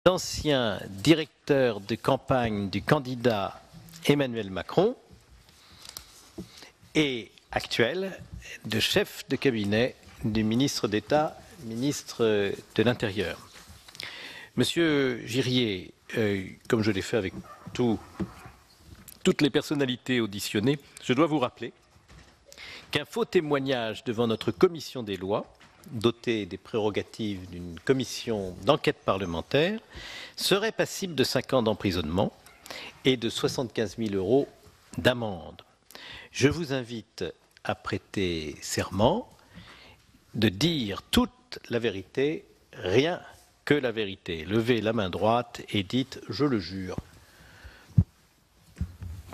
Ancien directeur de campagne du candidat Emmanuel Macron et actuel de chef de cabinet du ministre d'État, ministre de l'Intérieur. Monsieur Girier, comme je l'ai fait avec toutes les personnalités auditionnées, je dois vous rappeler qu'un faux témoignage devant notre commission des lois, dotée des prérogatives d'une commission d'enquête parlementaire, serait passible de 5 ans d'emprisonnement et de 75 000 € d'amende. Je vous invite à prêter serment de dire toute la vérité, rien que la vérité. Levez la main droite et dites « je le jure ».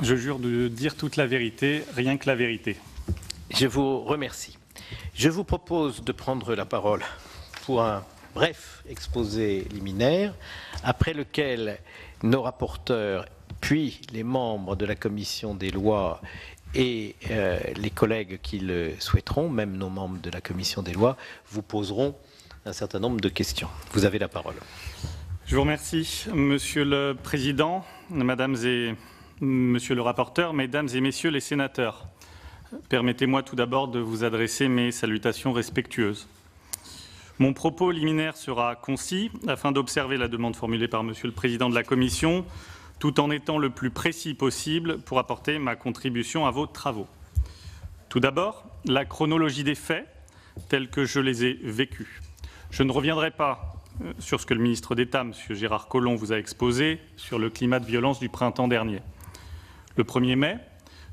Je jure de dire toute la vérité, rien que la vérité. Je vous remercie. Je vous propose de prendre la parole pour un bref exposé liminaire, après lequel nos rapporteurs, puis les membres de la commission des lois et les collègues qui le souhaiteront, même nos membres de la commission des lois, vous poseront un certain nombre de questions. Vous avez la parole. Je vous remercie, Monsieur le Président, Mesdames et Monsieur le rapporteur, Mesdames et Messieurs les sénateurs. Permettez-moi tout d'abord de vous adresser mes salutations respectueuses. Mon propos liminaire sera concis afin d'observer la demande formulée par Monsieur le Président de la Commission, tout en étant le plus précis possible pour apporter ma contribution à vos travaux. Tout d'abord, la chronologie des faits tels que je les ai vécus. Je ne reviendrai pas sur ce que le ministre d'État, M. Gérard Collomb, vous a exposé sur le climat de violence du printemps dernier. Le 1er mai,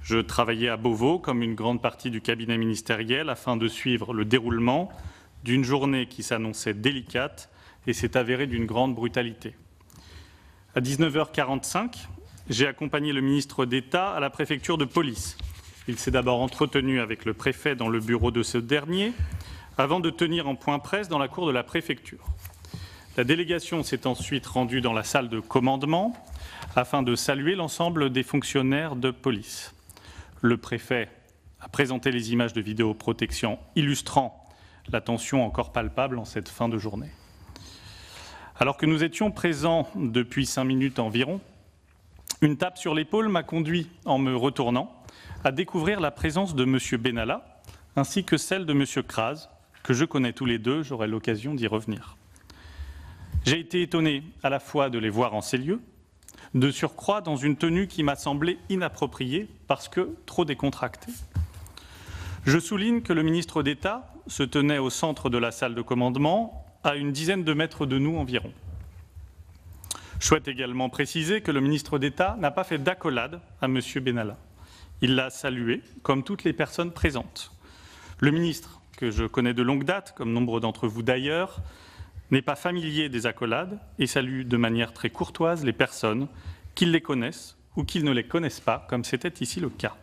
je travaillais à Beauvau, comme une grande partie du cabinet ministériel, afin de suivre le déroulement d'une journée qui s'annonçait délicate et s'est avérée d'une grande brutalité. À 19h45, j'ai accompagné le ministre d'État à la préfecture de police. Il s'est d'abord entretenu avec le préfet dans le bureau de ce dernier, avant de tenir en point presse dans la cour de la préfecture. La délégation s'est ensuite rendue dans la salle de commandement afin de saluer l'ensemble des fonctionnaires de police. Le préfet a présenté les images de vidéoprotection illustrant la tension encore palpable en cette fin de journée. Alors que nous étions présents depuis 5 minutes environ, une tape sur l'épaule m'a conduit, en me retournant, à découvrir la présence de M. Benalla ainsi que celle de M. Kras, que je connais tous les deux, j'aurai l'occasion d'y revenir. J'ai été étonné à la fois de les voir en ces lieux, de surcroît dans une tenue qui m'a semblé inappropriée parce que trop décontractée. Je souligne que le ministre d'État se tenait au centre de la salle de commandement, à une dizaine de mètres de nous environ. Je souhaite également préciser que le ministre d'État n'a pas fait d'accolade à M. Benalla. Il l'a salué, comme toutes les personnes présentes. Le ministre, que je connais de longue date, comme nombre d'entre vous d'ailleurs, n'est pas familier des accolades et salue de manière très courtoise les personnes, qu'ils les connaissent ou qu'ils ne les connaissent pas, comme c'était ici le cas.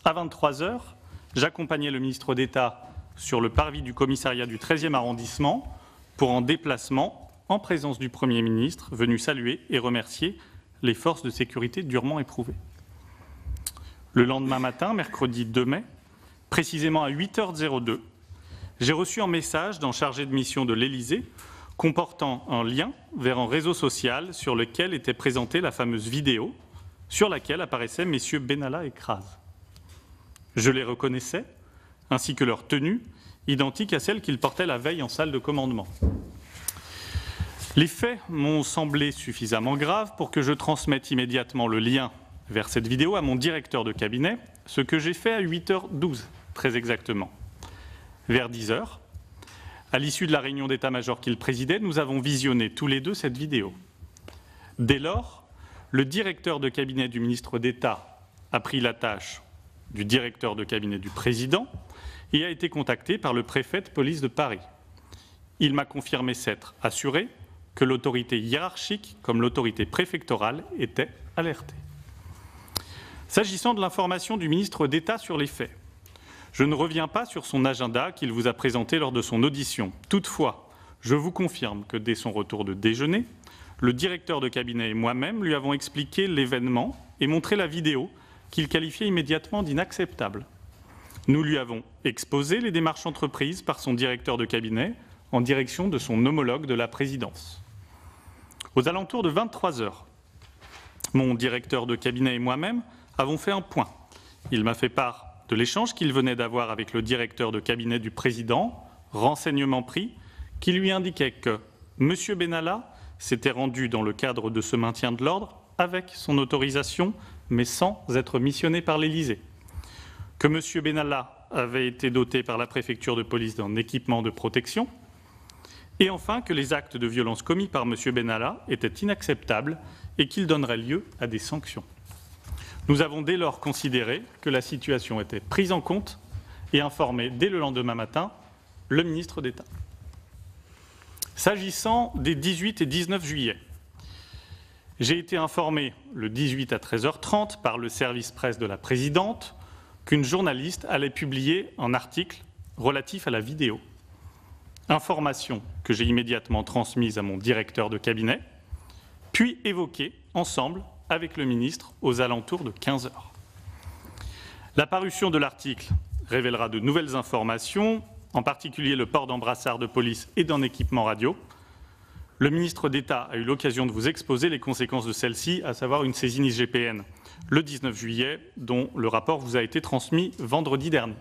À 23h, j'accompagnais le ministre d'État sur le parvis du commissariat du 13e arrondissement pour en déplacement en présence du Premier ministre, venu saluer et remercier les forces de sécurité durement éprouvées. Le lendemain matin, mercredi 2 mai, précisément à 8h02, j'ai reçu un message d'un chargé de mission de l'Élysée comportant un lien vers un réseau social sur lequel était présentée la fameuse vidéo sur laquelle apparaissaient messieurs Benalla et Kras. Je les reconnaissais, ainsi que leur tenue, identique à celle qu'ils portaient la veille en salle de commandement. Les faits m'ont semblé suffisamment graves pour que je transmette immédiatement le lien vers cette vidéo à mon directeur de cabinet, ce que j'ai fait à 8h12, très exactement. Vers 10h, à l'issue de la réunion d'état-major qu'il présidait, nous avons visionné tous les deux cette vidéo. Dès lors, le directeur de cabinet du ministre d'État a pris la tâche du directeur de cabinet du président et a été contacté par le préfet de police de Paris. Il m'a confirmé s'être assuré que l'autorité hiérarchique, comme l'autorité préfectorale, était alertée. S'agissant de l'information du ministre d'État sur les faits, je ne reviens pas sur son agenda qu'il vous a présenté lors de son audition. Toutefois, je vous confirme que dès son retour de déjeuner, le directeur de cabinet et moi-même lui avons expliqué l'événement et montré la vidéo qu'il qualifiait immédiatement d'inacceptable. Nous lui avons exposé les démarches entreprises par son directeur de cabinet en direction de son homologue de la présidence. Aux alentours de 23 heures, mon directeur de cabinet et moi-même avons fait un point. Il m'a fait part de l'échange qu'il venait d'avoir avec le directeur de cabinet du président, renseignement pris, qui lui indiquait que M. Benalla s'était rendu dans le cadre de ce maintien de l'ordre avec son autorisation, mais sans être missionné par l'Élysée. Que M. Benalla avait été doté par la préfecture de police d'un équipement de protection, et enfin que les actes de violence commis par M. Benalla étaient inacceptables et qu'ils donneraient lieu à des sanctions. Nous avons dès lors considéré que la situation était prise en compte et informé dès le lendemain matin le ministre d'État. S'agissant des 18 et 19 juillet, j'ai été informé le 18 à 13h30 par le service presse de la présidente qu'une journaliste allait publier un article relatif à la vidéo. Information que j'ai immédiatement transmise à mon directeur de cabinet, puis évoquée ensemble avec le ministre aux alentours de 15 heures. La parution de l'article révélera de nouvelles informations, en particulier le port d'embrassard de police et d'un équipement radio. Le ministre d'État a eu l'occasion de vous exposer les conséquences de celle-ci, à savoir une saisine IGPN le 19 juillet, dont le rapport vous a été transmis vendredi dernier.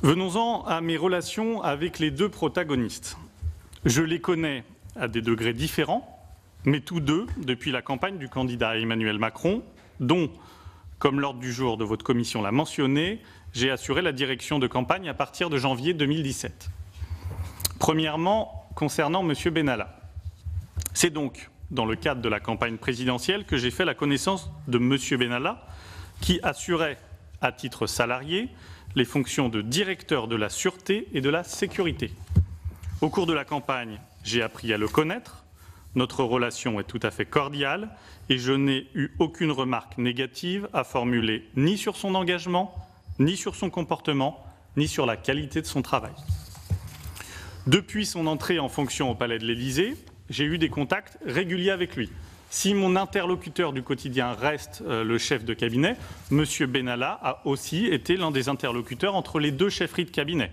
Venons-en à mes relations avec les deux protagonistes. Je les connais à des degrés différents, mais tous deux depuis la campagne du candidat Emmanuel Macron, dont, comme l'ordre du jour de votre commission l'a mentionné, j'ai assuré la direction de campagne à partir de janvier 2017. Premièrement, concernant M. Benalla. C'est donc dans le cadre de la campagne présidentielle que j'ai fait la connaissance de M. Benalla, qui assurait, à titre salarié, les fonctions de directeur de la sûreté et de la sécurité. Au cours de la campagne, j'ai appris à le connaître. Notre relation est tout à fait cordiale et je n'ai eu aucune remarque négative à formuler ni sur son engagement, ni sur son comportement, ni sur la qualité de son travail. Depuis son entrée en fonction au Palais de l'Élysée, j'ai eu des contacts réguliers avec lui. Si mon interlocuteur du quotidien reste le chef de cabinet, M. Benalla a aussi été l'un des interlocuteurs entre les deux chefferies de cabinet.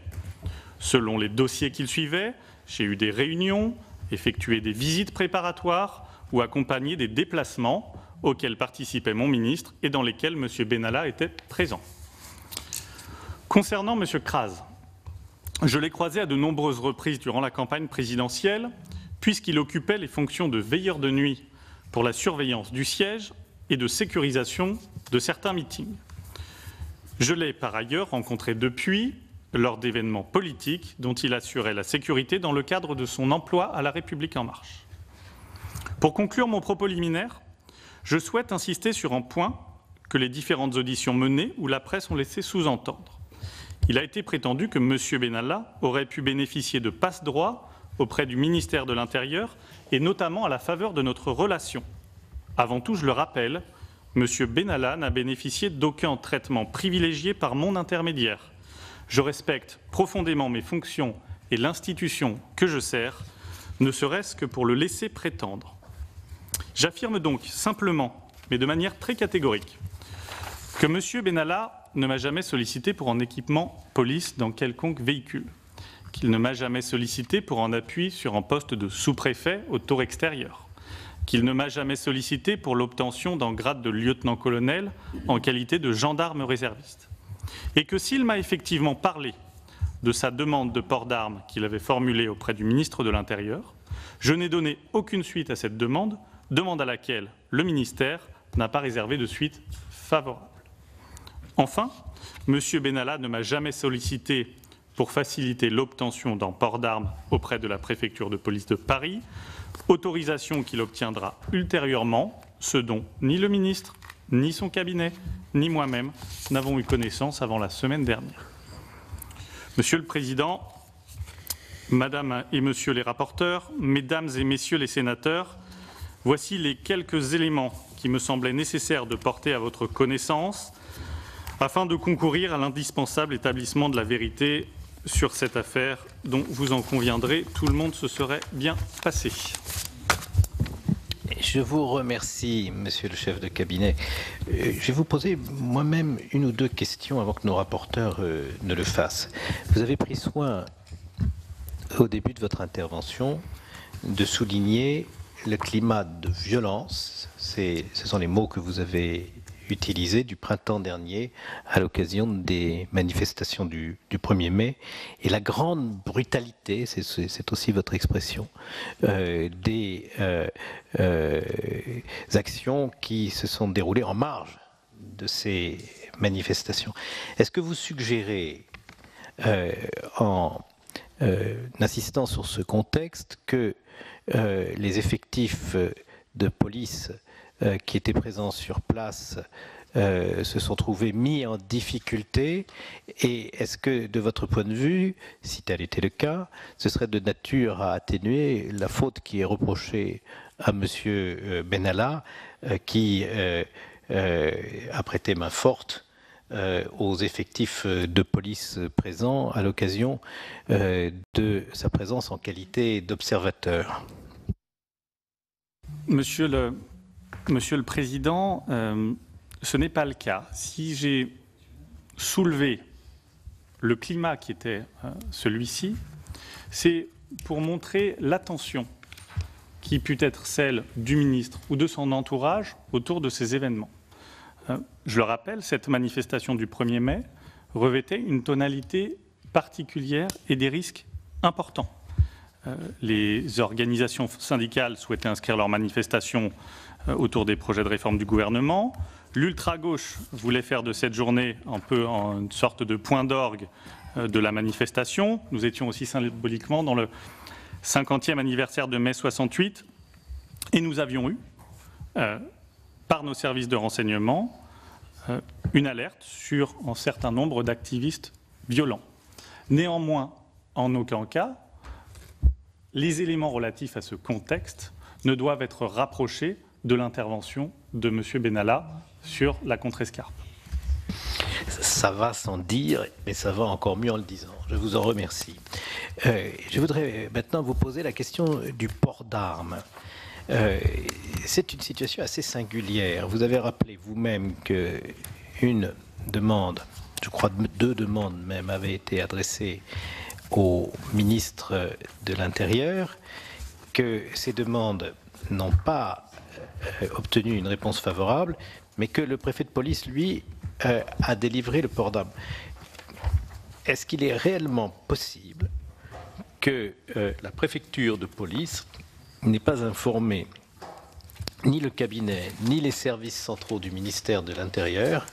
Selon les dossiers qu'il suivait, j'ai eu des réunions, effectué des visites préparatoires ou accompagné des déplacements auxquels participait mon ministre et dans lesquels M. Benalla était présent. Concernant M. Kras, je l'ai croisé à de nombreuses reprises durant la campagne présidentielle, puisqu'il occupait les fonctions de veilleur de nuit pour la surveillance du siège et de sécurisation de certains meetings. Je l'ai par ailleurs rencontré depuis lors d'événements politiques dont il assurait la sécurité dans le cadre de son emploi à La République En Marche. Pour conclure mon propos liminaire, je souhaite insister sur un point que les différentes auditions menées ou la presse ont laissé sous-entendre. Il a été prétendu que M. Benalla aurait pu bénéficier de passe-droit auprès du ministère de l'Intérieur et notamment à la faveur de notre relation. Avant tout, je le rappelle, M. Benalla n'a bénéficié d'aucun traitement privilégié par mon intermédiaire. Je respecte profondément mes fonctions et l'institution que je sers, ne serait-ce que pour le laisser prétendre. J'affirme donc simplement, mais de manière très catégorique, que M. Benalla ne m'a jamais sollicité pour un équipement police dans quelconque véhicule, qu'il ne m'a jamais sollicité pour un appui sur un poste de sous-préfet au tour extérieur, qu'il ne m'a jamais sollicité pour l'obtention d'un grade de lieutenant-colonel en qualité de gendarme réserviste, et que s'il m'a effectivement parlé de sa demande de port d'armes qu'il avait formulée auprès du ministre de l'Intérieur, je n'ai donné aucune suite à cette demande à laquelle le ministère n'a pas réservé de suite favorable. Enfin, M. Benalla ne m'a jamais sollicité pour faciliter l'obtention d'un port d'armes auprès de la préfecture de police de Paris, autorisation qu'il obtiendra ultérieurement, ce dont ni le ministre, ni son cabinet, ni moi-même n'avons eu connaissance avant la semaine dernière. Monsieur le Président, Madame et Monsieur les rapporteurs, Mesdames et Messieurs les sénateurs, voici les quelques éléments qui me semblaient nécessaires de porter à votre connaissance afin de concourir à l'indispensable établissement de la vérité sur cette affaire dont, vous en conviendrez, tout le monde se serait bien passé. Je vous remercie, Monsieur le chef de cabinet. Je vais vous poser moi-même une ou deux questions avant que nos rapporteurs ne le fassent. Vous avez pris soin, au début de votre intervention, de souligner le climat de violence, ce sont les mots que vous avez utilisés, du printemps dernier à l'occasion des manifestations du 1er mai, et la grande brutalité, c'est aussi votre expression, des actions qui se sont déroulées en marge de ces manifestations. Est-ce que vous suggérez, en insistant sur ce contexte, que les effectifs de police qui étaient présents sur place se sont trouvés mis en difficulté, et est-ce que, de votre point de vue, si tel était le cas, ce serait de nature à atténuer la faute qui est reprochée à M. Benalla, qui a prêté main forte aux effectifs de police présents à l'occasion de sa présence en qualité d'observateur? Monsieur le Président, ce n'est pas le cas. Si j'ai soulevé le climat qui était celui-ci, c'est pour montrer l'attention qui put être celle du ministre ou de son entourage autour de ces événements. Je le rappelle, cette manifestation du 1er mai revêtait une tonalité particulière et des risques importants. Les organisations syndicales souhaitaient inscrire leur manifestation autour des projets de réforme du gouvernement. L'ultra-gauche voulait faire de cette journée un peu une sorte de point d'orgue de la manifestation. Nous étions aussi symboliquement dans le 50e anniversaire de mai 68 et nous avions eu, par nos services de renseignement, une alerte sur un certain nombre d'activistes violents. Néanmoins, en aucun cas, les éléments relatifs à ce contexte ne doivent être rapprochés de l'intervention de M. Benalla sur la contrescarpe. Ça va sans dire, mais ça va encore mieux en le disant. Je vous en remercie. Je voudrais maintenant vous poser la question du port d'armes. C'est une situation assez singulière. Vous avez rappelé vous-même qu'une demande, je crois 2 demandes même, avaient été adressées au ministre de l'Intérieur, que ces demandes n'ont pas obtenu une réponse favorable, mais que le préfet de police, lui, a délivré le port d'armes. Est-ce qu'il est réellement possible que la préfecture de police n'ait pas informé ni le cabinet, ni les services centraux du ministère de l'Intérieur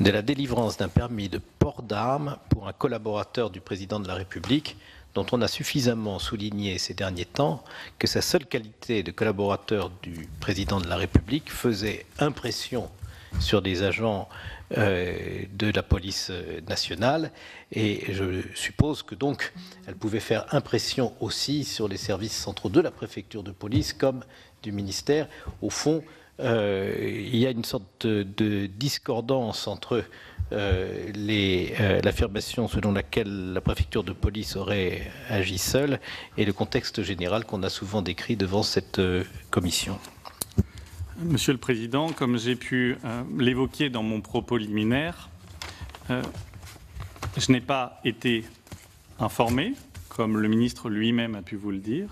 de la délivrance d'un permis de port d'armes pour un collaborateur du président de la République, dont on a suffisamment souligné ces derniers temps que sa seule qualité de collaborateur du président de la République faisait impression sur des agents de la police nationale, et je suppose que donc elle pouvait faire impression aussi sur les services centraux de la préfecture de police comme du ministère. Au fond, il y a une sorte de discordance entre l'affirmation selon laquelle la préfecture de police aurait agi seule et le contexte général qu'on a souvent décrit devant cette commission. Monsieur le Président, comme j'ai pu l'évoquer dans mon propos liminaire, je n'ai pas été informé, comme le ministre lui-même a pu vous le dire,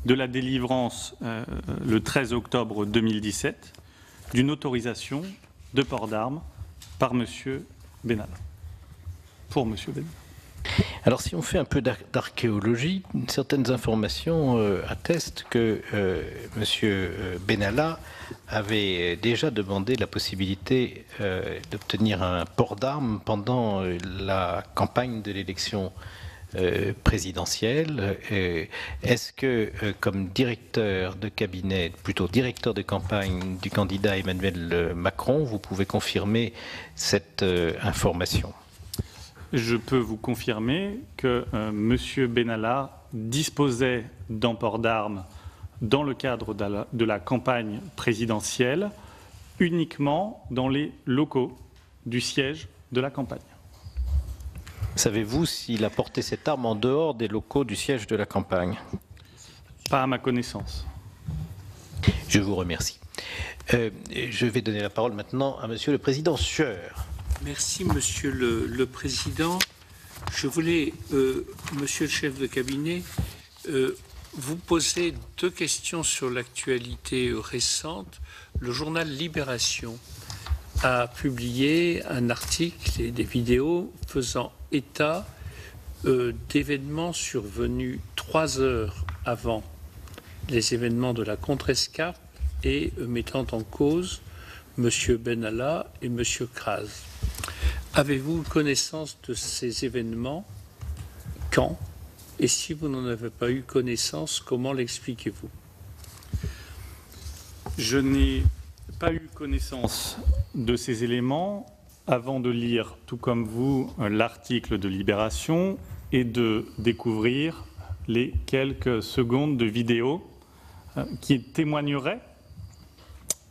de la délivrance le 13 octobre 2017 d'une autorisation de port d'armes par M. Benalla. Pour M. Benalla. Alors, si on fait un peu d'archéologie, certaines informations attestent que M. Benalla avait déjà demandé la possibilité d'obtenir un port d'armes pendant la campagne de l'élection présidentielle. Est-ce que, comme directeur de cabinet, plutôt directeur de campagne du candidat Emmanuel Macron, vous pouvez confirmer cette information ? Je peux vous confirmer que M. Benalla disposait d'un port d'armes dans le cadre de la campagne présidentielle, uniquement dans les locaux du siège de la campagne. Savez-vous s'il a porté cette arme en dehors des locaux du siège de la campagne? Pas à ma connaissance. Je vous remercie. Je vais donner la parole maintenant à Monsieur le Président Sueur. Merci, Monsieur le Président. Je voulais, Monsieur le chef de cabinet, vous posez deux questions sur l'actualité récente. Le journal Libération a publié un article et des vidéos faisant état d'événements survenus 3 heures avant les événements de la Contrescarpe et mettant en cause M. Benalla et M. Kras. Avez-vous connaissance de ces événements? Quand? Et si vous n'en avez pas eu connaissance, comment l'expliquez-vous? Je n'ai pas eu connaissance de ces éléments avant de lire, tout comme vous, l'article de Libération et de découvrir les quelques secondes de vidéo qui témoigneraient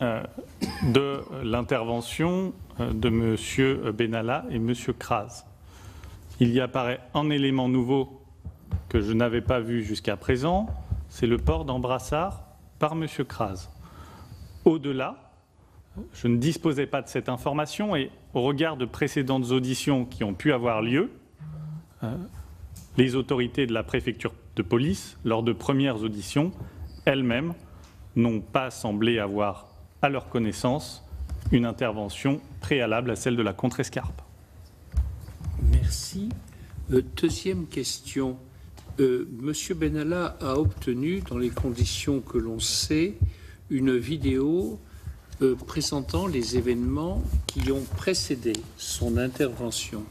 de l'intervention de M. Benalla et M. Kras. Il y apparaît un élément nouveau que je n'avais pas vu jusqu'à présent, c'est le port d'embrassard par M. Kras. Au-delà, je ne disposais pas de cette information et au regard de précédentes auditions qui ont pu avoir lieu, les autorités de la préfecture de police, lors de premières auditions, elles-mêmes n'ont pas semblé avoir à leur connaissance une intervention préalable à celle de la Contrescarpe. Merci. Deuxième question. Monsieur Benalla a obtenu, dans les conditions que l'on sait, une vidéo présentant les événements qui ont précédé son intervention.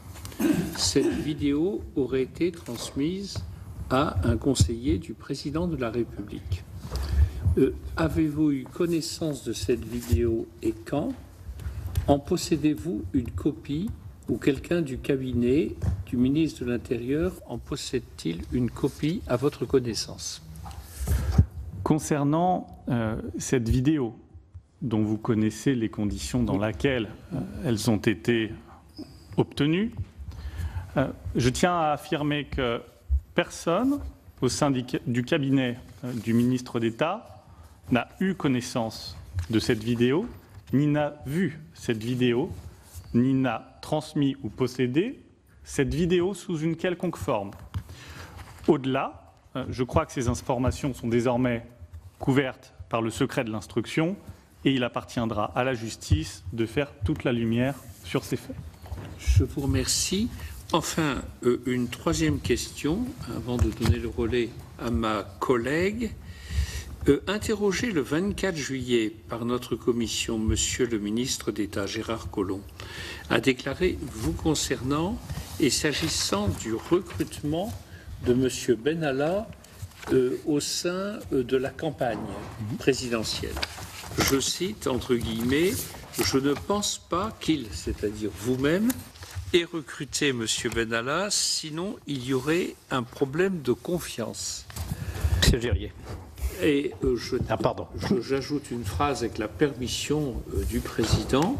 Cette vidéo aurait été transmise à un conseiller du président de la République. Avez-vous eu connaissance de cette vidéo et quand? En possédez-vous une copie ou quelqu'un du cabinet du ministre de l'Intérieur en possède-t-il une copie à votre connaissance? Concernant cette vidéo, dont vous connaissez les conditions dans lesquelles elles ont été obtenues, je tiens à affirmer que personne au sein du cabinet du ministre d'État n'a eu connaissance de cette vidéo, ni n'a vu cette vidéo, ni n'a transmis ou possédé cette vidéo sous une quelconque forme. Au-delà, je crois que ces informations sont désormais couvertes par le secret de l'instruction et il appartiendra à la justice de faire toute la lumière sur ces faits. Je vous remercie. Enfin, une troisième question, avant de donner le relais à ma collègue. Interrogé le 24 juillet par notre commission, Monsieur le ministre d'État Gérard Collomb a déclaré, vous concernant et s'agissant du recrutement de Monsieur Benalla au sein de la campagne présidentielle. Je cite, entre guillemets, « Je ne pense pas qu'il, c'est-à-dire vous-même, ait recruté M. Benalla, sinon il y aurait un problème de confiance. » Monsieur Gérier. Et pardon. J'ajoute une phrase avec la permission du président.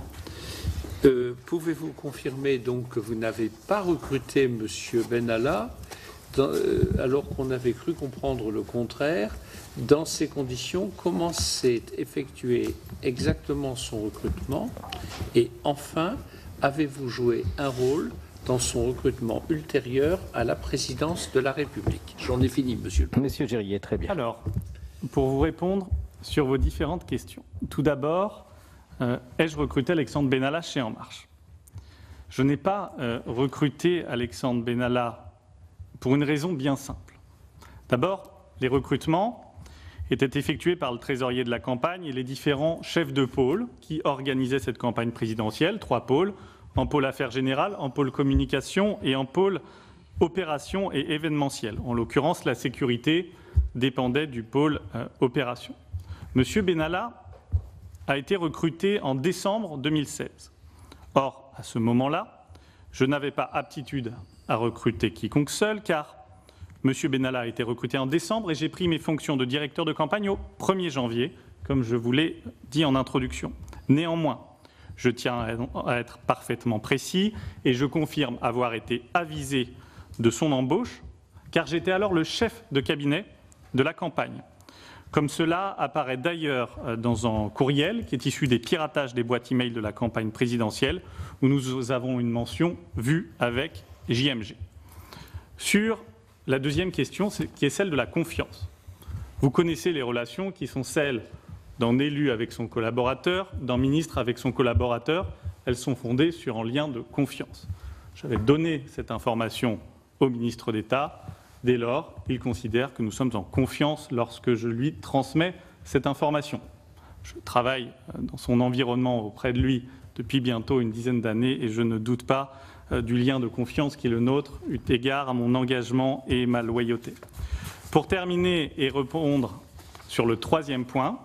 Pouvez-vous confirmer donc que vous n'avez pas recruté M. Benalla alors qu'on avait cru comprendre le contraire? Dans ces conditions, comment s'est effectué exactement son recrutement? Et enfin, avez-vous joué un rôle dans son recrutement ultérieur à la présidence de la République? J'en ai fini, monsieur. Monsieur Gérier, très bien. Alors, pour vous répondre sur vos différentes questions. Tout d'abord, ai-je recruté Alexandre Benalla chez En Marche? Je n'ai pas recruté Alexandre Benalla pour une raison bien simple. D'abord, les recrutements étaient effectués par le trésorier de la campagne et les différents chefs de pôle qui organisaient cette campagne présidentielle, 3 pôles, en pôle affaires générales, en pôle communication et en pôle opérations et événementiel. En l'occurrence, la sécurité dépendait du pôle opération. Monsieur Benalla a été recruté en décembre 2016. Or, à ce moment-là, je n'avais pas aptitude à recruter quiconque seul, car M. Benalla a été recruté en décembre et j'ai pris mes fonctions de directeur de campagne au 1er janvier, comme je vous l'ai dit en introduction. Néanmoins, je tiens à être parfaitement précis et je confirme avoir été avisé de son embauche, car j'étais alors le chef de cabinet de la campagne. Comme cela apparaît d'ailleurs dans un courriel qui est issu des piratages des boîtes e-mail de la campagne présidentielle, où nous avons une mention vue avec JMG. Sur la deuxième question, qui est celle de la confiance. Vous connaissez les relations qui sont celles d'un élu avec son collaborateur, d'un ministre avec son collaborateur. Elles sont fondées sur un lien de confiance. J'avais donné cette information au ministre d'État. Dès lors, il considère que nous sommes en confiance lorsque je lui transmets cette information. Je travaille dans son environnement auprès de lui depuis bientôt une dizaine d'années et je ne doute pas du lien de confiance qui est le nôtre, eu égard à mon engagement et ma loyauté. Pour terminer et répondre sur le troisième point,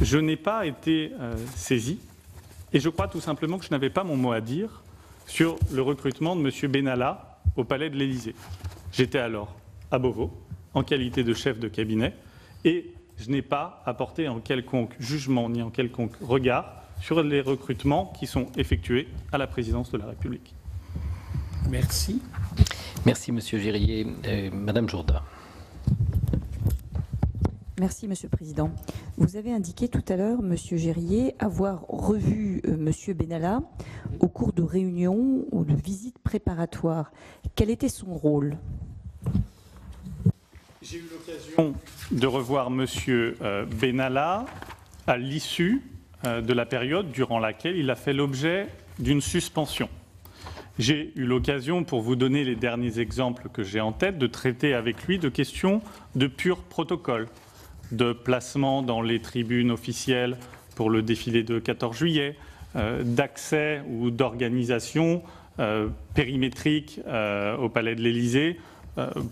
je n'ai pas été saisi et je crois tout simplement que je n'avais pas mon mot à dire sur le recrutement de M. Benalla au Palais de l'Élysée. J'étais alors à Beauvau, en qualité de chef de cabinet, et je n'ai pas apporté en quelconque jugement ni en quelconque regard sur les recrutements qui sont effectués à la présidence de la République. Merci. Merci, Monsieur Girier. Madame Jourda. Merci, Monsieur le Président. Vous avez indiqué tout à l'heure, Monsieur Gérier, avoir revu Monsieur Benalla au cours de réunions ou de visites préparatoires. Quel était son rôle? J'ai eu l'occasion de revoir Monsieur Benalla à l'issue de la période durant laquelle il a fait l'objet d'une suspension. J'ai eu l'occasion, pour vous donner les derniers exemples que j'ai en tête, de traiter avec lui de questions de pur protocole, de placement dans les tribunes officielles pour le défilé de 14 juillet, d'accès ou d'organisation périmétrique au Palais de l'Élysée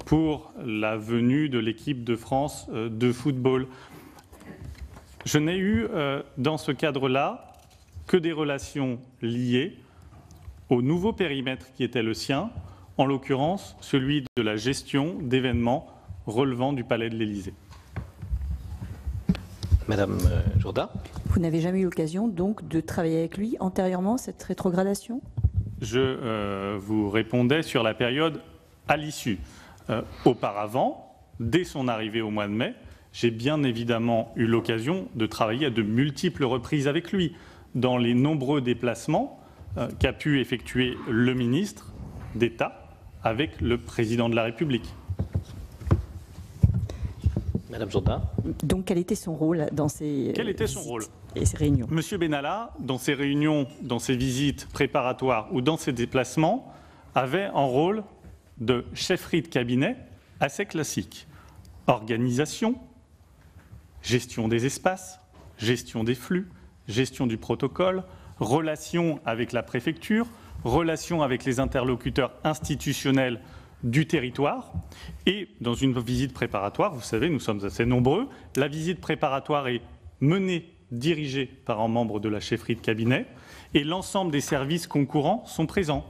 pour la venue de l'équipe de France de football. Je n'ai eu dans ce cadre-là que des relations liées au nouveau périmètre qui était le sien, en l'occurrence celui de la gestion d'événements relevant du Palais de l'Élysée. Madame Jourda. Vous n'avez jamais eu l'occasion donc de travailler avec lui antérieurement, cette rétrogradation? Je vous répondais sur la période à l'issue. Auparavant, dès son arrivée au mois de mai, j'ai bien évidemment eu l'occasion de travailler à de multiples reprises avec lui dans les nombreux déplacements qu'a pu effectuer le ministre d'État avec le président de la République. Madame Jourda. Donc, quel était son rôle dans ces Quel était son rôle et ces réunions? Monsieur Benalla, dans ses réunions, dans ses visites préparatoires ou dans ses déplacements, avait un rôle de chefferie de cabinet assez classique. Organisation, gestion des espaces, gestion des flux, gestion du protocole, relations avec la préfecture, relations avec les interlocuteurs institutionnels du territoire. Et dans une visite préparatoire, vous savez, nous sommes assez nombreux, la visite préparatoire est menée, dirigée par un membre de la chefferie de cabinet, et l'ensemble des services concurrents sont présents.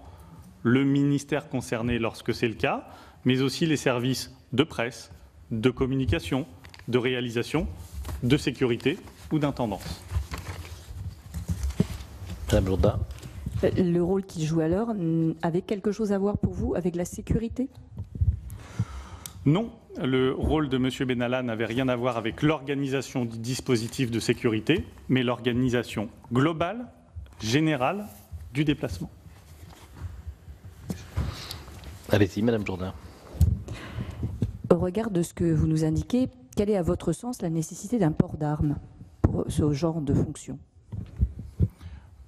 Le ministère concerné lorsque c'est le cas, mais aussi les services de presse, de communication, de réalisation, de sécurité ou d'intendance. Madame Jourda. Le rôle qu'il joue alors avait quelque chose à voir pour vous avec la sécurité? Non, le rôle de M. Benalla n'avait rien à voir avec l'organisation du dispositif de sécurité, mais l'organisation globale, générale du déplacement. Allez-y, Madame Jourda. Au regard de ce que vous nous indiquez, quelle est à votre sens la nécessité d'un port d'armes pour ce genre de fonction?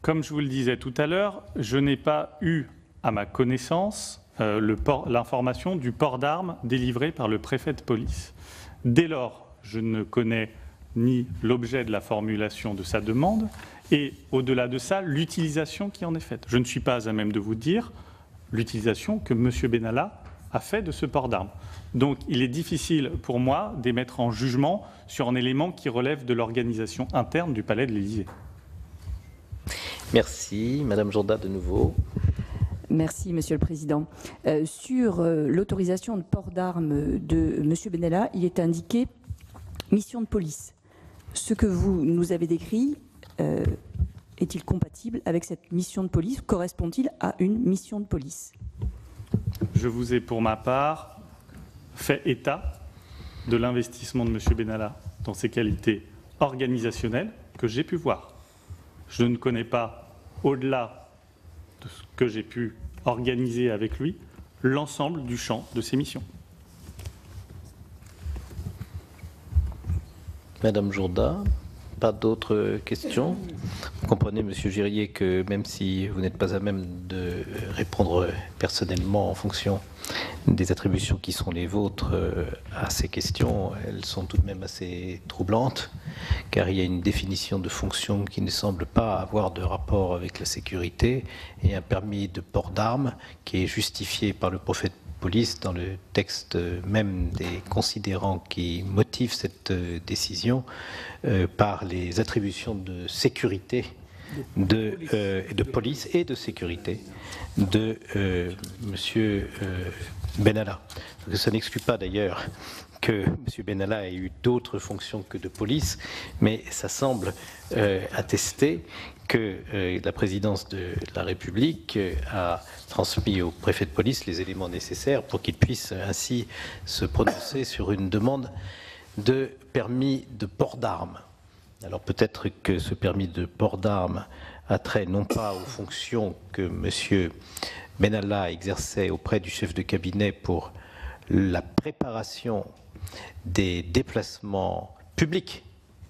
Comme je vous le disais tout à l'heure, je n'ai pas eu à ma connaissance l'information du port d'armes délivré par le préfet de police. Dès lors, je ne connais ni l'objet de la formulation de sa demande et, au-delà de ça, l'utilisation qui en est faite. Je ne suis pas à même de vous dire l'utilisation que M. Benalla a fait de ce port d'armes. Donc, il est difficile pour moi d'émettre en jugement sur un élément qui relève de l'organisation interne du Palais de l'Élysée. Merci. Madame Jourda de nouveau. Merci, Monsieur le Président. Sur l'autorisation de port d'armes de M. Benalla, il est indiqué mission de police. Ce que vous nous avez décrit est-il compatible avec cette mission de police? Correspond-il à une mission de police? Je vous ai, pour ma part, fait état de l'investissement de M. Benalla dans ses qualités organisationnelles que j'ai pu voir. Je ne connais pas, au-delà de ce que j'ai pu organiser avec lui, l'ensemble du champ de ses missions. Madame Jourda, pas d'autres questions? Vous comprenez, Monsieur Girier, que même si vous n'êtes pas à même de répondre personnellement en fonction des attributions qui sont les vôtres à ces questions, elles sont tout de même assez troublantes, car il y a une définition de fonction qui ne semble pas avoir de rapport avec la sécurité et un permis de port d'armes qui est justifié par le préfet de police dans le texte même des considérants qui motivent cette décision par les attributions de sécurité de police et de sécurité de Monsieur Benalla. Ça n'exclut pas d'ailleurs que M. Benalla ait eu d'autres fonctions que de police, mais ça semble attester que la présidence de la République a transmis au préfet de police les éléments nécessaires pour qu'il puisse ainsi se prononcer sur une demande de permis de port d'armes. Alors peut-être que ce permis de port d'armes a trait non pas aux fonctions que M. Benalla exerçait auprès du chef de cabinet pour la préparation des déplacements publics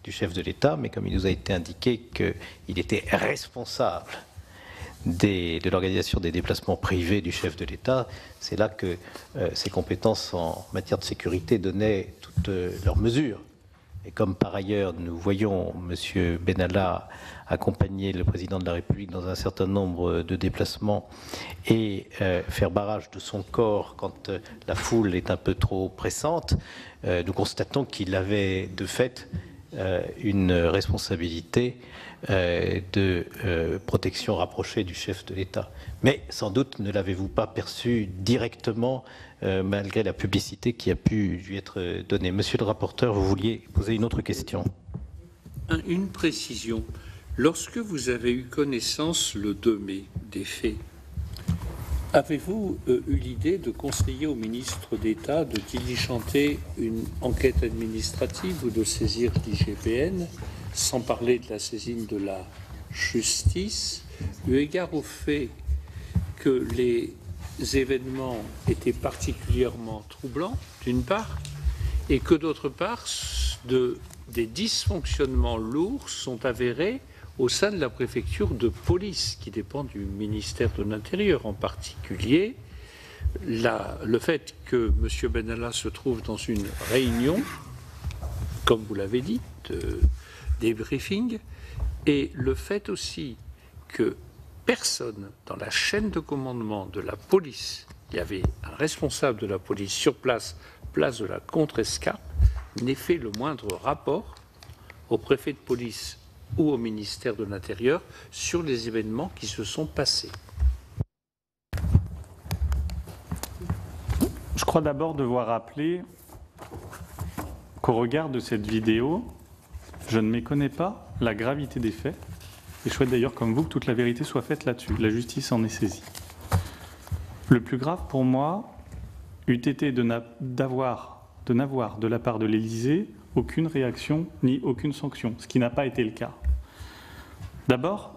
du chef de l'État, mais comme il nous a été indiqué qu'il était responsable de l'organisation des déplacements privés du chef de l'État, c'est là que ses compétences en matière de sécurité donnaient toutes leurs mesures. Et comme par ailleurs nous voyons M. Benalla accompagner le président de la République dans un certain nombre de déplacements et faire barrage de son corps quand la foule est un peu trop pressante, nous constatons qu'il avait de fait une responsabilité de protection rapprochée du chef de l'État. Mais sans doute ne l'avez-vous pas perçu directement malgré la publicité qui a pu lui être donnée. Monsieur le rapporteur, vous vouliez poser une autre question. Une précision. Lorsque vous avez eu connaissance le 2 mai des faits, avez-vous eu l'idée de conseiller au ministre d'État de diligenter une enquête administrative ou de saisir l'IGPN, sans parler de la saisine de la justice, eu égard au fait que les événements étaient particulièrement troublants, d'une part, et que d'autre part, des dysfonctionnements lourds sont avérés au sein de la préfecture de police, qui dépend du ministère de l'Intérieur, en particulier le fait que M. Benalla se trouve dans une réunion, comme vous l'avez dit, de débriefing, et le fait aussi que personne dans la chaîne de commandement de la police, il y avait un responsable de la police sur place, place de la Contrescarpe, n'ait fait le moindre rapport au préfet de police ou au ministère de l'Intérieur sur les événements qui se sont passés. Je crois d'abord devoir rappeler qu'au regard de cette vidéo, je ne méconnais pas la gravité des faits, et je souhaite d'ailleurs comme vous que toute la vérité soit faite là-dessus. La justice en est saisie. Le plus grave pour moi eût été de n'avoir de la part de l'Élysée aucune réaction ni aucune sanction, ce qui n'a pas été le cas. D'abord,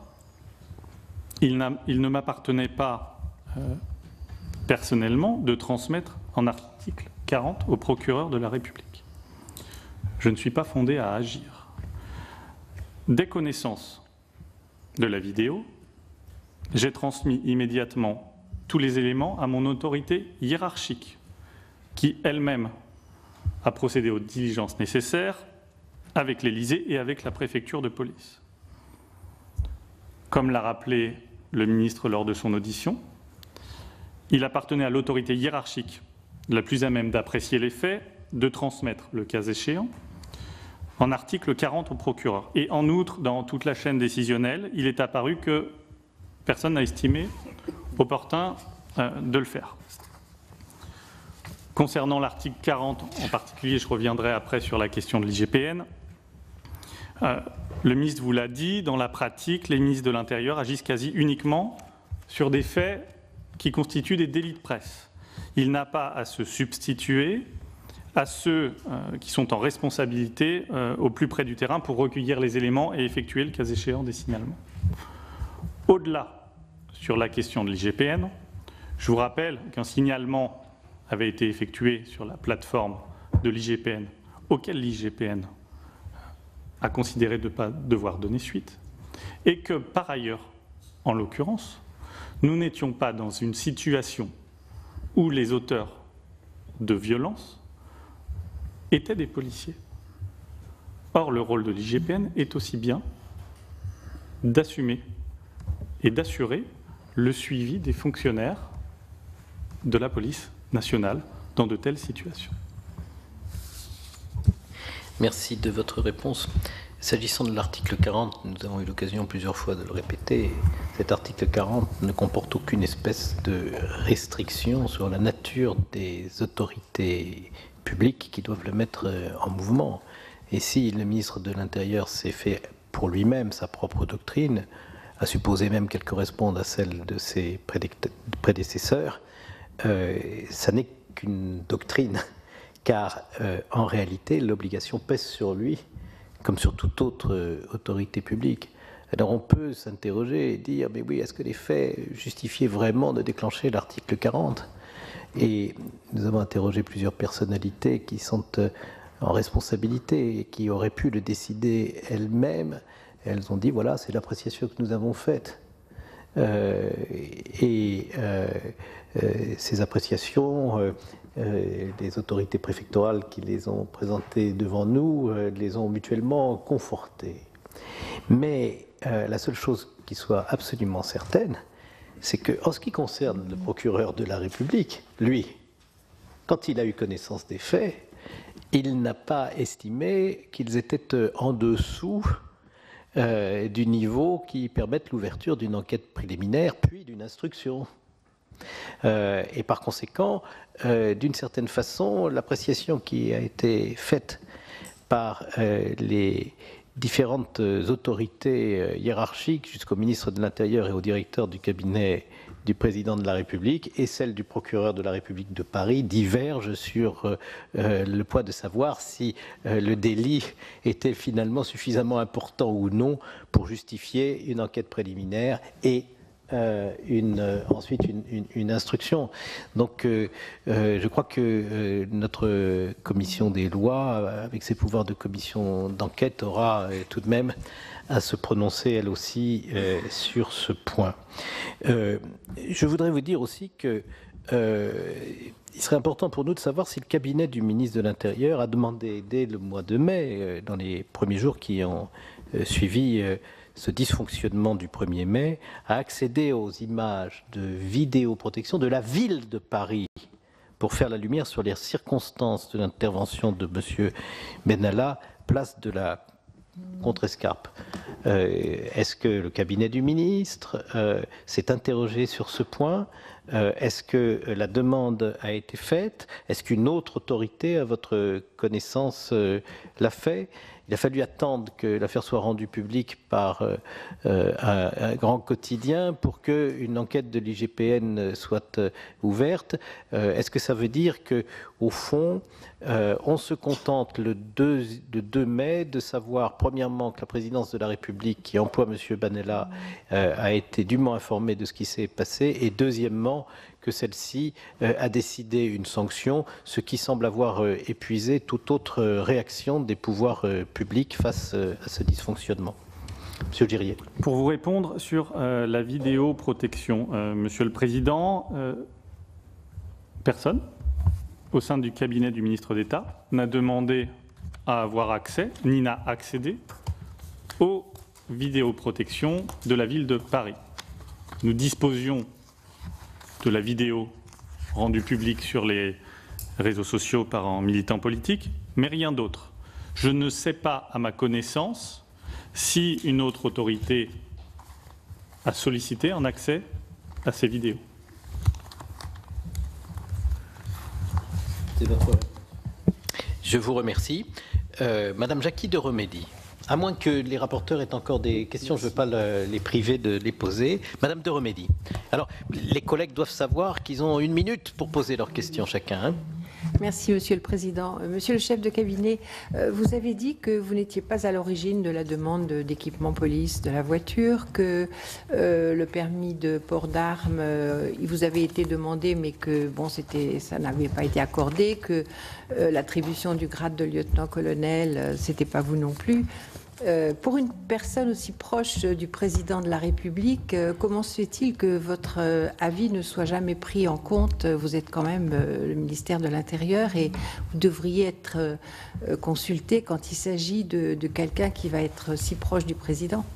il ne m'appartenait pas personnellement de transmettre en article 40 au procureur de la République. Je ne suis pas fondé à agir. Dès connaissance de la vidéo, j'ai transmis immédiatement tous les éléments à mon autorité hiérarchique, qui elle-même a procédé aux diligences nécessaires avec l'Élysée et avec la préfecture de police. Comme l'a rappelé le ministre lors de son audition, il appartenait à l'autorité hiérarchique la plus à même d'apprécier les faits, de transmettre, le cas échéant, en article 40 au procureur. Et en outre, dans toute la chaîne décisionnelle, il est apparu que personne n'a estimé opportun de le faire. Concernant l'article 40 en particulier, je reviendrai après sur la question de l'IGPN. Le ministre vous l'a dit, dans la pratique, les ministres de l'Intérieur agissent quasi uniquement sur des faits qui constituent des délits de presse. Il n'a pas à se substituer à ceux qui sont en responsabilité au plus près du terrain pour recueillir les éléments et effectuer le cas échéant des signalements. Au-delà, sur la question de l'IGPN, je vous rappelle qu'un signalement avait été effectué sur la plateforme de l'IGPN, auquel l'IGPN a considéré de ne pas devoir donner suite, et que par ailleurs, en l'occurrence, nous n'étions pas dans une situation où les auteurs de violences étaient des policiers. Or, le rôle de l'IGPN est aussi bien d'assumer et d'assurer le suivi des fonctionnaires de la police nationale dans de telles situations. Merci de votre réponse. S'agissant de l'article 40, nous avons eu l'occasion plusieurs fois de le répéter, cet article 40 ne comporte aucune espèce de restriction sur la nature des autorités publiques qui doivent le mettre en mouvement. Et si le ministre de l'Intérieur s'est fait pour lui-même sa propre doctrine, à supposer même qu'elle corresponde à celle de ses prédécesseurs, ça n'est qu'une doctrine, car en réalité, l'obligation pèse sur lui comme sur toute autre autorité publique. Alors on peut s'interroger et dire, mais oui, est-ce que les faits justifiaient vraiment de déclencher l'article 40 ? Et nous avons interrogé plusieurs personnalités qui sont en responsabilité et qui auraient pu le décider elles-mêmes. Elles ont dit, voilà, c'est l'appréciation que nous avons faite. Ces appréciations, les autorités préfectorales qui les ont présentées devant nous les ont mutuellement confortées. Mais la seule chose qui soit absolument certaine, c'est qu'en ce qui concerne le procureur de la République, lui, quand il a eu connaissance des faits, il n'a pas estimé qu'ils étaient en dessous du niveau qui permette l'ouverture d'une enquête préliminaire, puis d'une instruction. Et par conséquent, d'une certaine façon, l'appréciation qui a été faite par les différentes autorités hiérarchiques jusqu'au ministre de l'Intérieur et au directeur du cabinet du président de la République et celle du procureur de la République de Paris divergent sur le point de savoir si le délit était finalement suffisamment important ou non pour justifier une enquête préliminaire et ensuite une instruction. Donc je crois que notre commission des lois, avec ses pouvoirs de commission d'enquête, aura tout de même à se prononcer elle aussi sur ce point. Je voudrais vous dire aussi que il serait important pour nous de savoir si le cabinet du ministre de l'Intérieur a demandé dès le mois de mai, dans les premiers jours qui ont suivi ce dysfonctionnement du 1er mai, à accéder aux images de vidéoprotection de la ville de Paris pour faire la lumière sur les circonstances de l'intervention de M. Benalla, place de la Contrescarpe. Est-ce que le cabinet du ministre s'est interrogé sur ce point ? Est-ce que la demande a été faite ? Est-ce qu'une autre autorité, à votre connaissance, l'a fait ? Il a fallu attendre que l'affaire soit rendue publique par un grand quotidien pour qu'une enquête de l'IGPN soit ouverte. Est-ce que ça veut dire qu'au fond, on se contente le 2 mai de savoir, premièrement, que la présidence de la République, qui emploie M. Benalla, a été dûment informée de ce qui s'est passé, et deuxièmement, que celle-ci a décidé une sanction, ce qui semble avoir épuisé toute autre réaction des pouvoirs publics face à ce dysfonctionnement. Monsieur Girier. Pour vous répondre sur la vidéoprotection, Monsieur le Président, personne au sein du cabinet du ministre d'État n'a demandé à avoir accès, ni n'a accédé aux vidéoprotections de la ville de Paris. Nous disposions de la vidéo rendue publique sur les réseaux sociaux par un militant politique, mais rien d'autre. Je ne sais pas, à ma connaissance, si une autre autorité a sollicité un accès à ces vidéos. Je vous remercie. Madame Jacky de Remédy. À moins que les rapporteurs aient encore des questions, je ne veux pas les priver de les poser. Madame de Remédy. Alors, les collègues doivent savoir qu'ils ont 1 minute pour poser leurs questions chacun. Hein. Merci, Monsieur le Président. Monsieur le chef de cabinet, vous avez dit que vous n'étiez pas à l'origine de la demande d'équipement police de la voiture, que le permis de port d'armes, il vous avait été demandé, mais que bon, ça n'avait pas été accordé, que l'attribution du grade de lieutenant-colonel, c'était pas vous non plus. Pour une personne aussi proche du président de la République, comment se fait-il que votre avis ne soit jamais pris en compte? Vous êtes quand même le ministère de l'Intérieur et vous devriez être consulté quand il s'agit de quelqu'un qui va être si proche du président.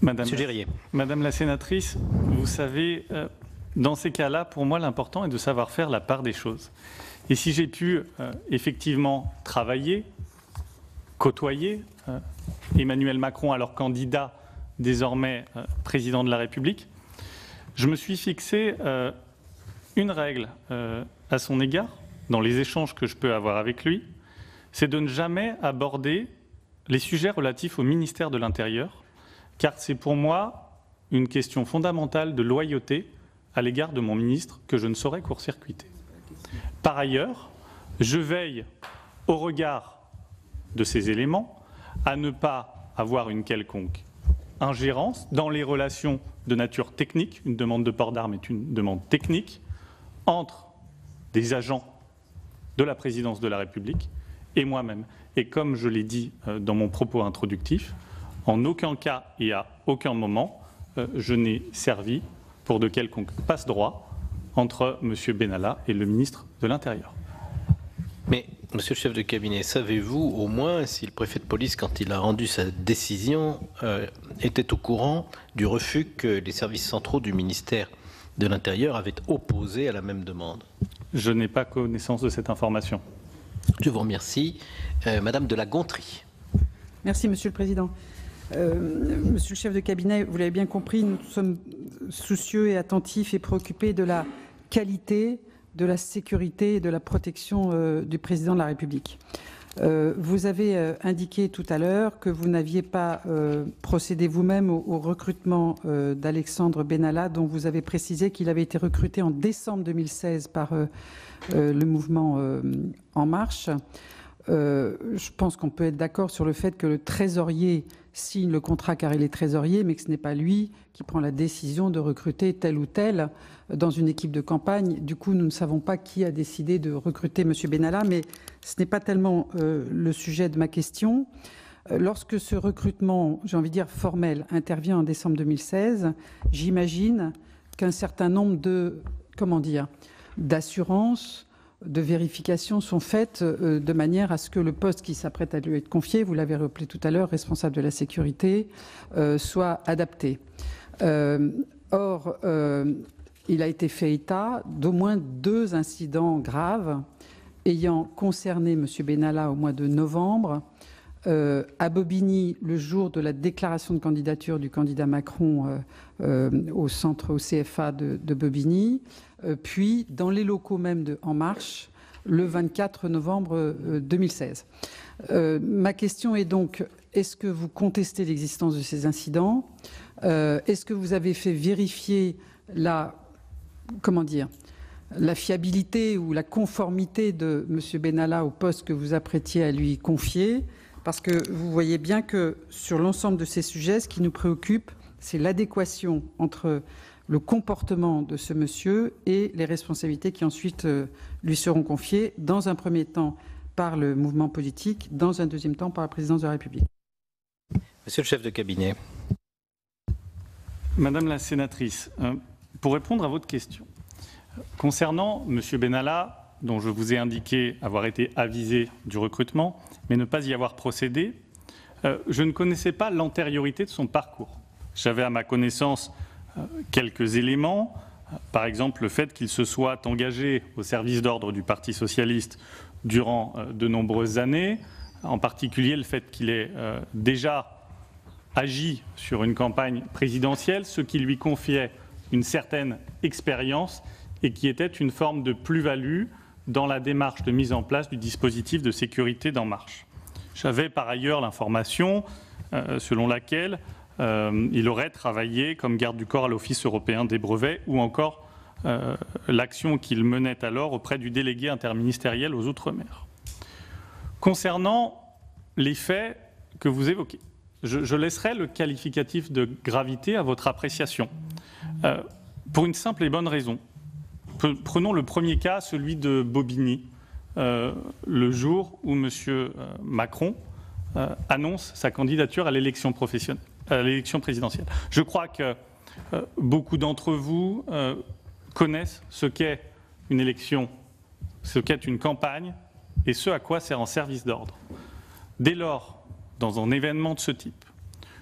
Madame la sénatrice, vous savez, dans ces cas-là, pour moi, l'important est de savoir faire la part des choses. Et si j'ai pu effectivement travailler, côtoyer Emmanuel Macron, alors candidat, désormais président de la République, je me suis fixé une règle à son égard, dans les échanges que je peux avoir avec lui, c'est de ne jamais aborder les sujets relatifs au ministère de l'Intérieur, car c'est pour moi une question fondamentale de loyauté à l'égard de mon ministre que je ne saurais court-circuiter. Par ailleurs, je veille, au regard de ces éléments, à ne pas avoir une quelconque ingérence dans les relations de nature technique, une demande de port d'armes est une demande technique, entre des agents de la présidence de la République et moi-même. Et comme je l'ai dit dans mon propos introductif, en aucun cas et à aucun moment, je n'ai servi pour de quelconque passe-droit entre M. Benalla et le ministre de l'Intérieur. Mais, monsieur le chef de cabinet, savez-vous au moins si le préfet de police, quand il a rendu sa décision, était au courant du refus que les services centraux du ministère de l'Intérieur avaient opposé à la même demande? Je n'ai pas connaissance de cette information. Je vous remercie. Madame de la Gontrie. Merci, Monsieur le Président. Monsieur le chef de cabinet, vous l'avez bien compris, nous sommes soucieux et attentifs et préoccupés de la qualité, de la sécurité et de la protection du président de la République. Vous avez indiqué tout à l'heure que vous n'aviez pas procédé vous-même au recrutement d'Alexandre Benalla, dont vous avez précisé qu'il avait été recruté en décembre 2016 par le mouvement En Marche. Je pense qu'on peut être d'accord sur le fait que le trésorier signe le contrat car il est trésorier, mais que ce n'est pas lui qui prend la décision de recruter tel ou tel dans une équipe de campagne. Du coup, nous ne savons pas qui a décidé de recruter M. Benalla, mais ce n'est pas tellement le sujet de ma question. Lorsque ce recrutement, j'ai envie de dire formel, intervient en décembre 2016, j'imagine qu'un certain nombre d'assurances, de vérifications sont faites de manière à ce que le poste qui s'apprête à lui être confié, vous l'avez rappelé tout à l'heure, responsable de la sécurité, soit adapté. Or, il a été fait état d'au moins 2 incidents graves ayant concerné M. Benalla au mois de novembre, à Bobigny, le jour de la déclaration de candidature du candidat Macron au CFA de Bobigny, puis dans les locaux même de En Marche, le 24 novembre 2016. Ma question est donc, est-ce que vous contestez l'existence de ces incidents? Est-ce que vous avez fait vérifier la fiabilité ou la conformité de M. Benalla au poste que vous apprêtiez à lui confier? Parce que vous voyez bien que sur l'ensemble de ces sujets, ce qui nous préoccupe, c'est l'adéquation entre le comportement de ce monsieur et les responsabilités qui ensuite lui seront confiées, dans un premier temps par le mouvement politique, dans un deuxième temps par la présidence de la République. Monsieur le chef de cabinet. Madame la sénatrice, pour répondre à votre question, concernant M. Benalla, dont je vous ai indiqué avoir été avisé du recrutement, mais ne pas y avoir procédé, je ne connaissais pas l'antériorité de son parcours. J'avais à ma connaissance quelques éléments, par exemple le fait qu'il se soit engagé au service d'ordre du Parti socialiste durant de nombreuses années, en particulier le fait qu'il ait déjà agi sur une campagne présidentielle, ce qui lui confiait une certaine expérience et qui était une forme de plus-value dans la démarche de mise en place du dispositif de sécurité d'En Marche. J'avais par ailleurs l'information selon laquelle il aurait travaillé comme garde du corps à l'Office européen des brevets ou encore l'action qu'il menait alors auprès du délégué interministériel aux Outre-mer. Concernant les faits que vous évoquez, je laisserai le qualificatif de gravité à votre appréciation, pour une simple et bonne raison. Prenons le premier cas, celui de Bobigny, le jour où M. Macron annonce sa candidature à l'élection présidentielle. Je crois que beaucoup d'entre vous connaissent ce qu'est une élection, ce qu'est une campagne et ce à quoi sert un service d'ordre. Dès lors, dans un événement de ce type,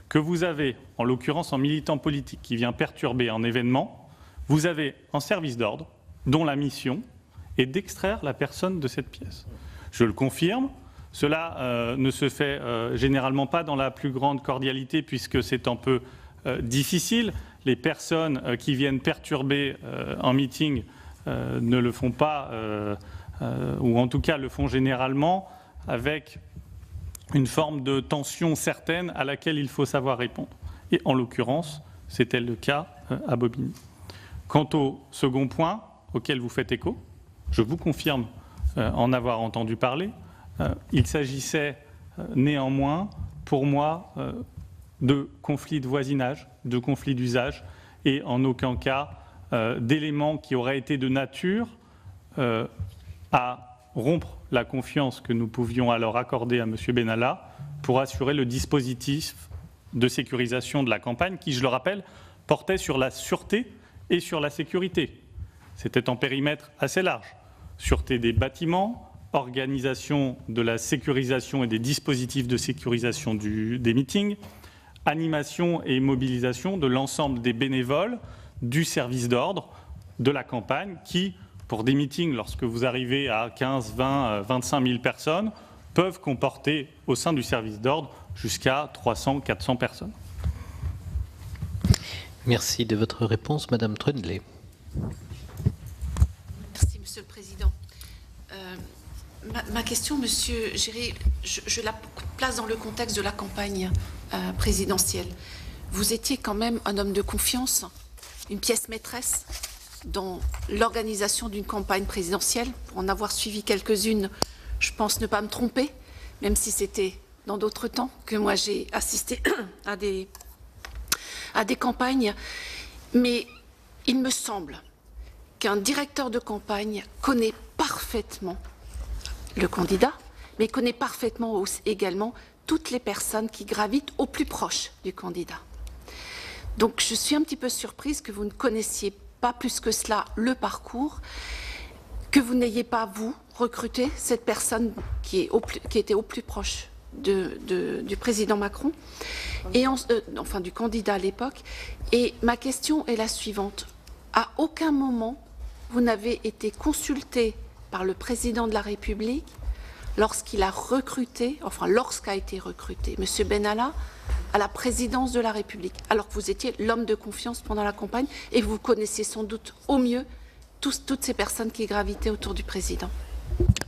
que vous avez, en l'occurrence un militant politique qui vient perturber un événement, vous avez un service d'ordre dont la mission est d'extraire la personne de cette pièce. Je le confirme, cela ne se fait généralement pas dans la plus grande cordialité puisque c'est un peu difficile. Les personnes qui viennent perturber un meeting ne le font pas, ou en tout cas le font généralement avec une forme de tension certaine à laquelle il faut savoir répondre. Et en l'occurrence, c'était le cas à Bobigny. Quant au second point auquel vous faites écho, je vous confirme en avoir entendu parler, il s'agissait néanmoins, pour moi, de conflits de voisinage, de conflits d'usage, et en aucun cas d'éléments qui auraient été de nature à rompre la confiance que nous pouvions alors accorder à M. Benalla pour assurer le dispositif de sécurisation de la campagne qui, je le rappelle, portait sur la sûreté et sur la sécurité. C'était un périmètre assez large. Sûreté des bâtiments, organisation de la sécurisation et des dispositifs de sécurisation des meetings, animation et mobilisation de l'ensemble des bénévoles du service d'ordre de la campagne qui, pour des meetings, lorsque vous arrivez à 15, 20, 25 000 personnes, peuvent comporter au sein du service d'ordre jusqu'à 300, 400 personnes. Merci de votre réponse, Madame Trundlé. Merci, Monsieur le Président. Ma question, Monsieur Giry, je la place dans le contexte de la campagne présidentielle. Vous étiez quand même un homme de confiance, une pièce maîtresse dans l'organisation d'une campagne présidentielle. Pour en avoir suivi quelques-unes, je pense ne pas me tromper, même si c'était dans d'autres temps que moi j'ai assisté à des campagnes. Mais il me semble qu'un directeur de campagne connaît parfaitement le candidat, mais connaît parfaitement également toutes les personnes qui gravitent au plus proche du candidat. Donc je suis un petit peu surprise que vous ne connaissiez pas plus que cela le parcours, que vous n'ayez pas, vous, recruté cette personne qui était au plus proche du président Macron, et enfin du candidat à l'époque. Et ma question est la suivante. À aucun moment, vous n'avez été consulté par le président de la République lorsqu'il a recruté, enfin lorsqu'a été recruté M. Benalla à la présidence de la République, alors que vous étiez l'homme de confiance pendant la campagne et vous connaissiez sans doute au mieux toutes ces personnes qui gravitaient autour du président.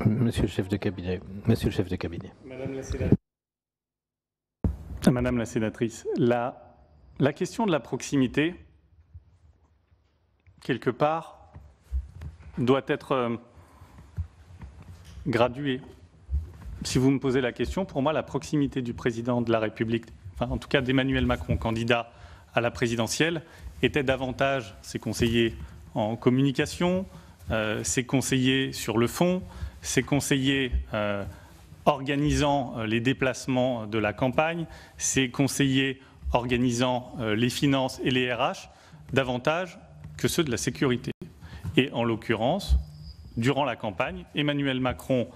Monsieur le chef de cabinet. Monsieur le chef de cabinet. Madame la sénatrice, la question de la proximité, quelque part, doit être graduée. Si vous me posez la question, pour moi, la proximité du président de la République, enfin, en tout cas d'Emmanuel Macron, candidat à la présidentielle, était davantage ses conseillers en communication, ses conseillers sur le fond, ses conseillers organisant les déplacements de la campagne, ses conseillers organisant les finances et les RH, davantage que ceux de la sécurité. Et en l'occurrence, durant la campagne, Emmanuel Macron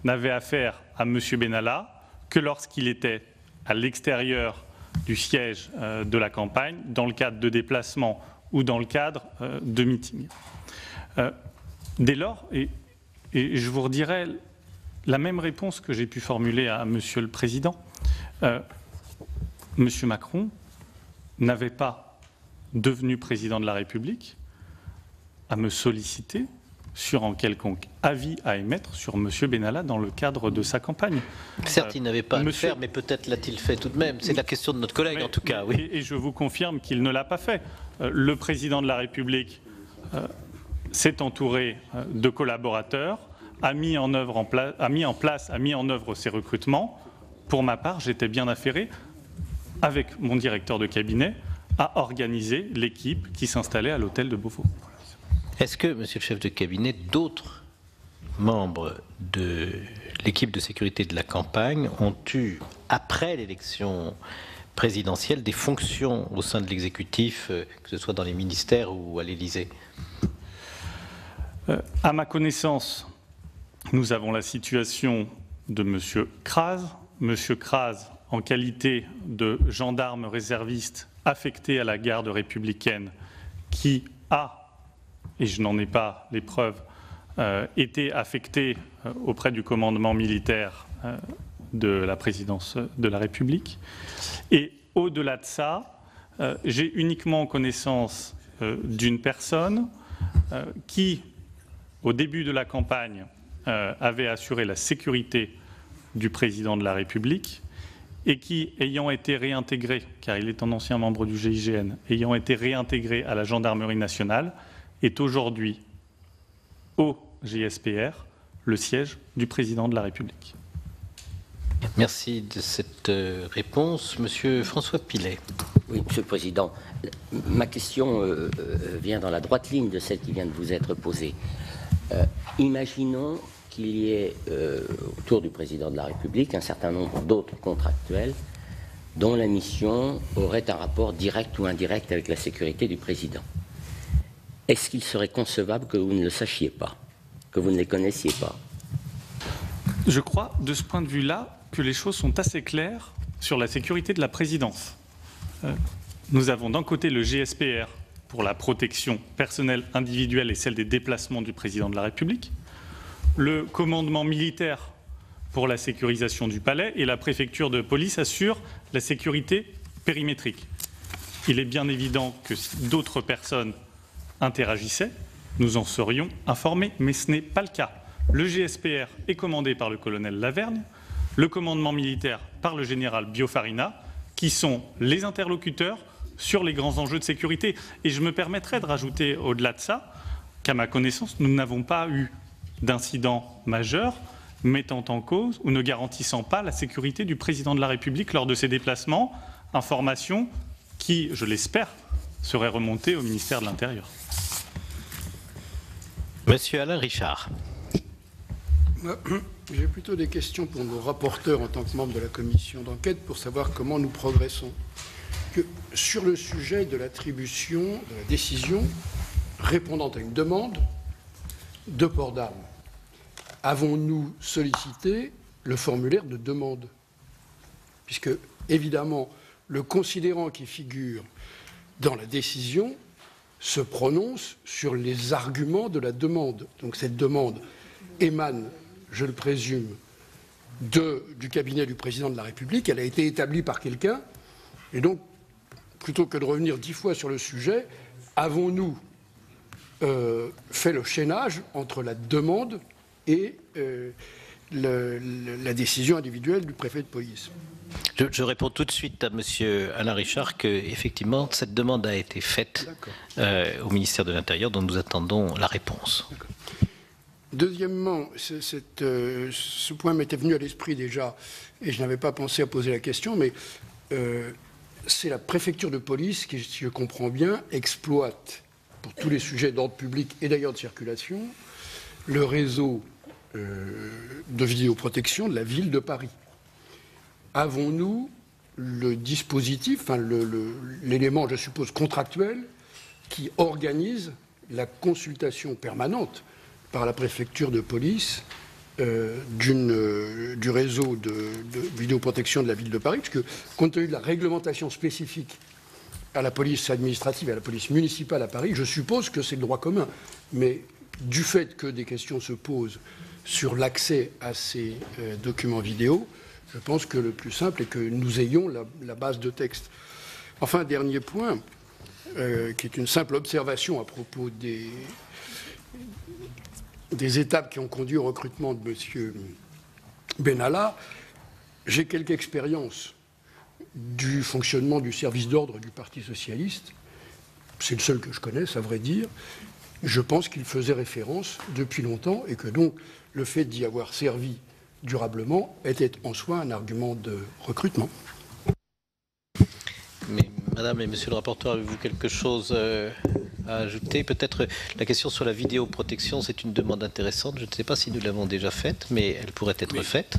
n'avait affaire à M. Benalla que lorsqu'il était à l'extérieur du siège de la campagne, dans le cadre de déplacements ou dans le cadre de meetings. Dès lors, et je vous redirai la même réponse que j'ai pu formuler à Monsieur le Président, M. Macron n'avait pas, devenu président de la République, à me solliciter sur un quelconque avis à émettre sur M. Benalla dans le cadre de sa campagne. Certes, il n'avait pas à le faire, mais peut-être l'a-t-il fait tout de même. C'est la question de notre collègue, en tout cas. Oui. Et je vous confirme qu'il ne l'a pas fait. Le président de la République s'est entouré de collaborateurs, a mis en œuvre ses recrutements. Pour ma part, j'étais bien affairé, avec mon directeur de cabinet, à organiser l'équipe qui s'installait à l'hôtel de Beauvau. Est-ce que, monsieur le chef de cabinet, d'autres membres de l'équipe de sécurité de la campagne ont eu après l'élection présidentielle des fonctions au sein de l'exécutif, que ce soit dans les ministères ou à l'Élysée? À ma connaissance, nous avons la situation de M. Kras. M. Kras, en qualité de gendarme réserviste affecté à la garde républicaine, qui a, et je n'en ai pas les preuves, été affecté auprès du commandement militaire de la présidence de la République. Et au-delà de ça, j'ai uniquement connaissance d'une personne qui, au début de la campagne, avait assuré la sécurité du président de la République et qui, ayant été réintégré, car il est un ancien membre du GIGN, ayant été réintégré à la gendarmerie nationale, est aujourd'hui au GSPR, le siège du président de la République. Merci de cette réponse. Monsieur François Pilet. Oui, Monsieur le Président, ma question vient dans la droite ligne de celle qui vient de vous être posée. Imaginons qu'il y ait autour du président de la République un certain nombre d'autres contractuels dont la mission aurait un rapport direct ou indirect avec la sécurité du président. Est-ce qu'il serait concevable que vous ne le sachiez pas, que vous ne les connaissiez pas? Je crois, de ce point de vue-là, que les choses sont assez claires sur la sécurité de la présidence. Nous avons d'un côté le GSPR pour la protection personnelle, individuelle et celle des déplacements du président de la République, le commandement militaire pour la sécurisation du palais et la préfecture de police assure la sécurité périmétrique. Il est bien évident que si d'autres personnes interagissaient, nous en serions informés, mais ce n'est pas le cas. Le GSPR est commandé par le colonel Lavergne, le commandement militaire par le général Biofarina, qui sont les interlocuteurs sur les grands enjeux de sécurité. Et je me permettrai de rajouter au-delà de ça qu'à ma connaissance, nous n'avons pas eu d'incident majeur mettant en cause ou ne garantissant pas la sécurité du président de la République lors de ses déplacements, information qui, je l'espère, serait remontée au ministère de l'Intérieur. Monsieur Alain Richard. J'ai plutôt des questions pour nos rapporteurs en tant que membres de la commission d'enquête pour savoir comment nous progressons. Sur le sujet de l'attribution de la décision répondant à une demande de port d'armes, avons-nous sollicité le formulaire de demande? Puisque, évidemment, le considérant qui figure dans la décision se prononce sur les arguments de la demande. Donc cette demande émane, je le présume, du cabinet du président de la République. Elle a été établie par quelqu'un. Et donc, plutôt que de revenir 10 fois sur le sujet, avons-nous fait le chaînage entre la demande et la décision individuelle du préfet de police? Je réponds tout de suite à monsieur Alain Richard qu'effectivement, cette demande a été faite au ministère de l'Intérieur, dont nous attendons la réponse. Deuxièmement, ce point m'était venu à l'esprit déjà, et je n'avais pas pensé à poser la question, mais c'est la préfecture de police qui, si je comprends bien, exploite, pour tous les sujets d'ordre public et d'ailleurs de circulation, le réseau de vidéoprotection de la ville de Paris. Avons-nous le dispositif, enfin l'élément, je suppose, contractuel, qui organise la consultation permanente par la préfecture de police du réseau de vidéoprotection de la ville de Paris, puisque compte tenu de la réglementation spécifique à la police administrative et à la police municipale à Paris, je suppose que c'est le droit commun. Mais du fait que des questions se posent sur l'accès à ces documents vidéo, je pense que le plus simple est que nous ayons la base de texte. Enfin, dernier point, qui est une simple observation à propos des étapes qui ont conduit au recrutement de M. Benalla. J'ai quelque expérience du fonctionnement du service d'ordre du Parti socialiste. C'est le seul que je connaisse, à vrai dire. Je pense qu'il faisait référence depuis longtemps et que donc le fait d'y avoir servi durablement était en soi un argument de recrutement. Mais Madame et Monsieur le rapporteur, avez-vous quelque chose à ajouter? Peut-être la question sur la vidéoprotection, c'est une demande intéressante. Je ne sais pas si nous l'avons déjà faite, mais elle pourrait être faite.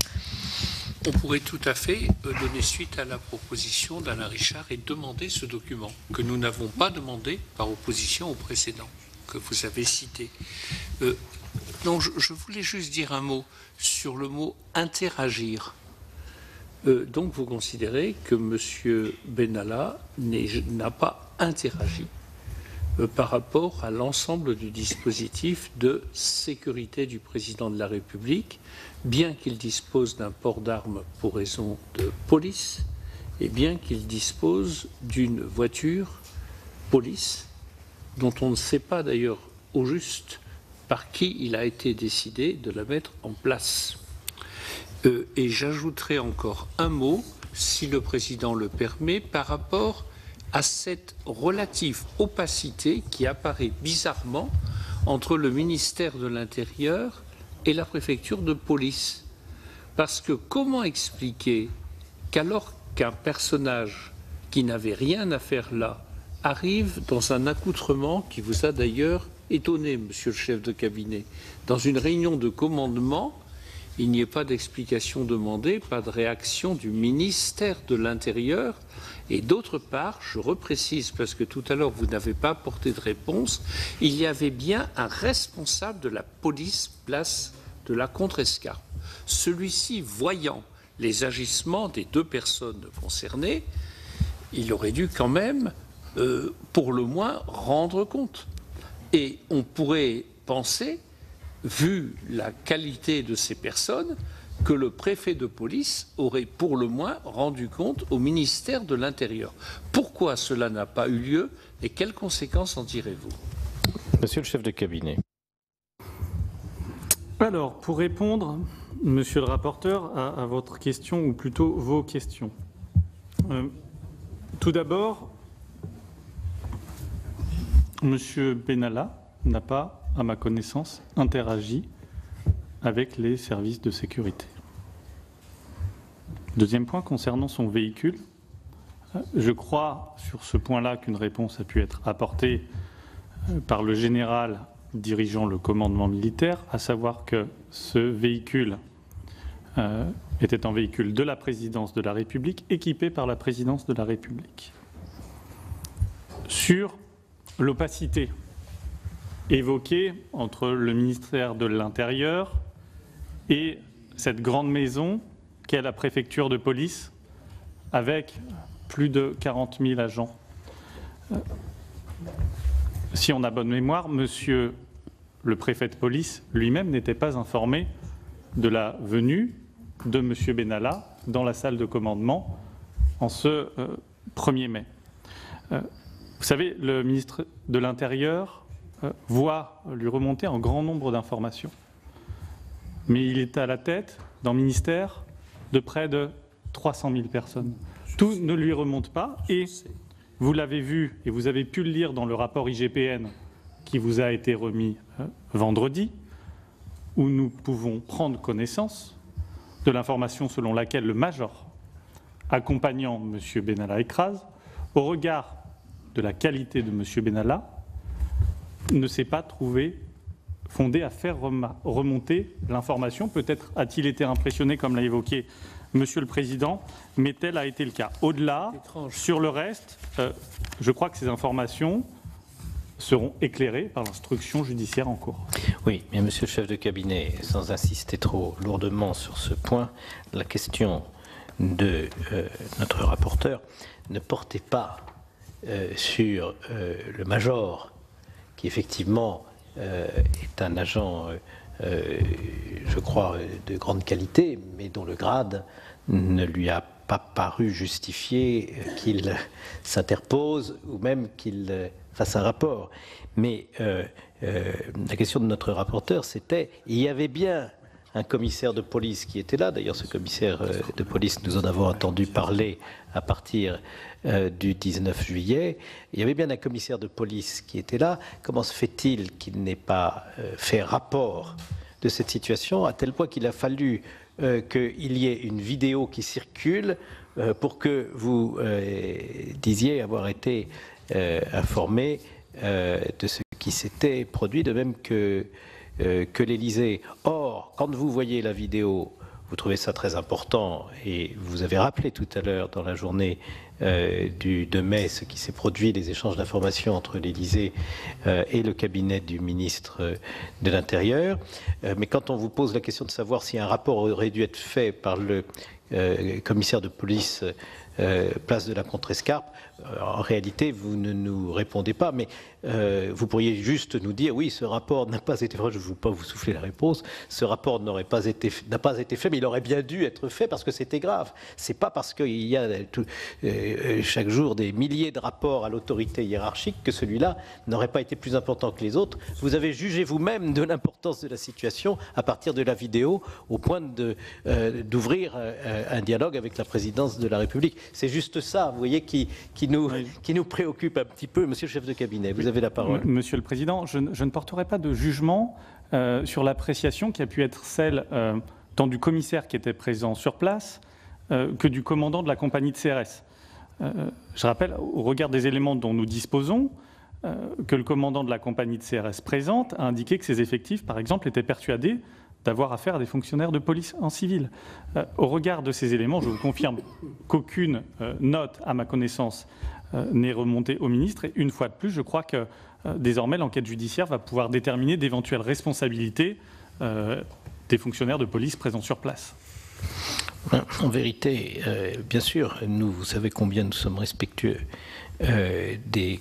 on pourrait tout à fait donner suite à la proposition d'Alain Richard et demander ce document que nous n'avons pas demandé par opposition au précédent que vous avez cité. Donc je voulais juste dire un mot sur le mot interagir. Donc vous considérez que M. Benalla n'a pas interagi par rapport à l'ensemble du dispositif de sécurité du président de la République, bien qu'il dispose d'un port d'armes pour raison de police, et bien qu'il dispose d'une voiture police, dont on ne sait pas d'ailleurs au juste par qui il a été décidé de la mettre en place. Et j'ajouterai encore un mot, si le président le permet, par rapport à cette relative opacité qui apparaît bizarrement entre le ministère de l'Intérieur et la préfecture de police. Parce que comment expliquer qu'alors qu'un personnage qui n'avait rien à faire là arrive dans un accoutrement qui vous a d'ailleurs étonné, monsieur le chef de cabinet, dans une réunion de commandement, il n'y ait pas d'explication demandée, pas de réaction du ministère de l'Intérieur. Et d'autre part, je reprécise, parce que tout à l'heure vous n'avez pas apporté de réponse, il y avait bien un responsable de la police place de la Contrescarpe. Celui-ci, voyant les agissements des deux personnes concernées, il aurait dû quand même, pour le moins, rendre compte. Et on pourrait penser, vu la qualité de ces personnes, que le préfet de police aurait pour le moins rendu compte au ministère de l'Intérieur. Pourquoi cela n'a pas eu lieu et quelles conséquences en tirez-vous? Monsieur le chef de cabinet. Alors, pour répondre, monsieur le rapporteur, à votre question, ou plutôt vos questions. Tout d'abord, monsieur Benalla n'a pas, à ma connaissance, interagi avec les services de sécurité. Deuxième point, concernant son véhicule, je crois sur ce point-là qu'une réponse a pu être apportée par le général dirigeant le commandement militaire, à savoir que ce véhicule était un véhicule de la présidence de la République, équipé par la présidence de la République. Sur l'opacité évoquée entre le ministère de l'Intérieur et cette grande maison qu'est la préfecture de police, avec plus de 40 000 agents. Si on a bonne mémoire, monsieur le préfet de police lui-même n'était pas informé de la venue de monsieur Benalla dans la salle de commandement en ce 1er mai. Vous savez, le ministre de l'Intérieur voit lui remonter un grand nombre d'informations. Mais il est à la tête d'un ministère de près de 300 000 personnes. Tout ne lui remonte pas et vous l'avez vu et vous avez pu le lire dans le rapport IGPN qui vous a été remis vendredi, où nous pouvons prendre connaissance de l'information selon laquelle le major accompagnant M. Benalla écrase, au regard de la qualité de M. Benalla, ne s'est pas trouvé fondé à faire remonter l'information. Peut-être a-t-il été impressionné, comme l'a évoqué Monsieur le Président, mais tel a été le cas. Au-delà, sur le reste, je crois que ces informations seront éclairées par l'instruction judiciaire en cours. Oui, mais Monsieur le chef de cabinet, sans insister trop lourdement sur ce point, la question de notre rapporteur ne portait pas sur le major, qui effectivement est un agent, je crois, de grande qualité, mais dont le grade ne lui a pas paru justifier qu'il s'interpose ou même qu'il fasse un rapport. Mais la question de notre rapporteur, c'était, il y avait bien un commissaire de police qui était là. D'ailleurs, ce commissaire de police, nous en avons entendu parler à partir du 19 juillet. Il y avait bien un commissaire de police qui était là. Comment se fait-il qu'il n'ait pas fait rapport de cette situation, à tel point qu'il a fallu qu'il y ait une vidéo qui circule pour que vous disiez avoir été informé de ce qui s'était produit, de même que l'Élysée. Or, quand vous voyez la vidéo, vous trouvez ça très important, et vous avez rappelé tout à l'heure dans la journée du 2 mai ce qui s'est produit, les échanges d'informations entre l'Élysée et le cabinet du ministre de l'Intérieur. Mais quand on vous pose la question de savoir si un rapport aurait dû être fait par le commissaire de police place de la Contrescarpe, en réalité, vous ne nous répondez pas, mais vous pourriez juste nous dire, oui, ce rapport n'a pas été fait, je ne veux pas vous souffler la réponse, ce rapport n'a pas été fait, mais il aurait bien dû être fait parce que c'était grave. C'est pas parce qu'il y a chaque jour des milliers de rapports à l'autorité hiérarchique que celui-là n'aurait pas été plus important que les autres. Vous avez jugé vous-même de l'importance de la situation à partir de la vidéo, au point d'ouvrir un dialogue avec la présidence de la République. C'est juste ça, vous voyez, qui nous préoccupe un petit peu. Monsieur le chef de cabinet, vous avez la parole. Monsieur le Président, je ne porterai pas de jugement sur l'appréciation qui a pu être celle tant du commissaire qui était présent sur place que du commandant de la compagnie de CRS. Je rappelle, au regard des éléments dont nous disposons, que le commandant de la compagnie de CRS présente a indiqué que ses effectifs, par exemple, étaient persuadés d'avoir affaire à des fonctionnaires de police en civil. Au regard de ces éléments, je vous confirme qu'aucune note, à ma connaissance, n'est remontée au ministre. Et une fois de plus, je crois que désormais, l'enquête judiciaire va pouvoir déterminer d'éventuelles responsabilités des fonctionnaires de police présents sur place. En vérité, bien sûr, vous savez combien nous sommes respectueux des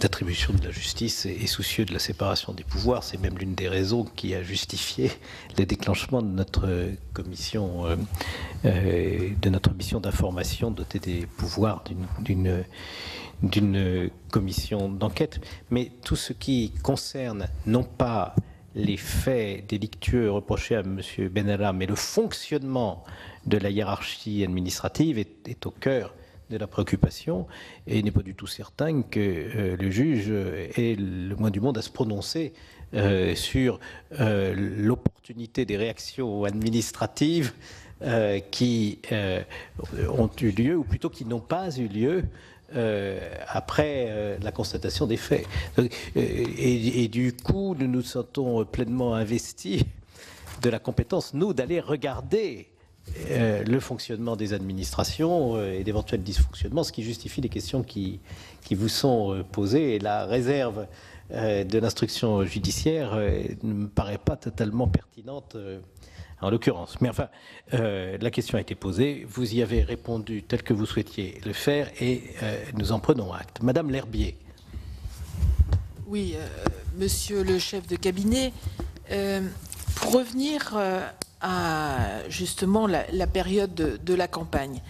attributions de la justice et soucieux de la séparation des pouvoirs. C'est même l'une des raisons qui a justifié le déclenchement de notre commission, de notre mission d'information dotée des pouvoirs d'une commission d'enquête. Mais tout ce qui concerne non pas les faits délictueux reprochés à M. Benalla, mais le fonctionnement de la hiérarchie administrative est au cœur de la préoccupation, et il n'est pas du tout certain que le juge ait le moins du monde à se prononcer sur l'opportunité des réactions administratives qui ont eu lieu, ou plutôt qui n'ont pas eu lieu, après la constatation des faits. Et du coup, nous nous sentons pleinement investis de la compétence, nous, d'aller regarder le fonctionnement des administrations et d'éventuels dysfonctionnements, ce qui justifie les questions qui vous sont posées. Et la réserve de l'instruction judiciaire ne me paraît pas totalement pertinente en l'occurrence. Mais enfin, la question a été posée, vous y avez répondu tel que vous souhaitiez le faire, et nous en prenons acte. Madame L'Herbier. Oui, monsieur le chef de cabinet, pour revenir à justement la période de la campagne.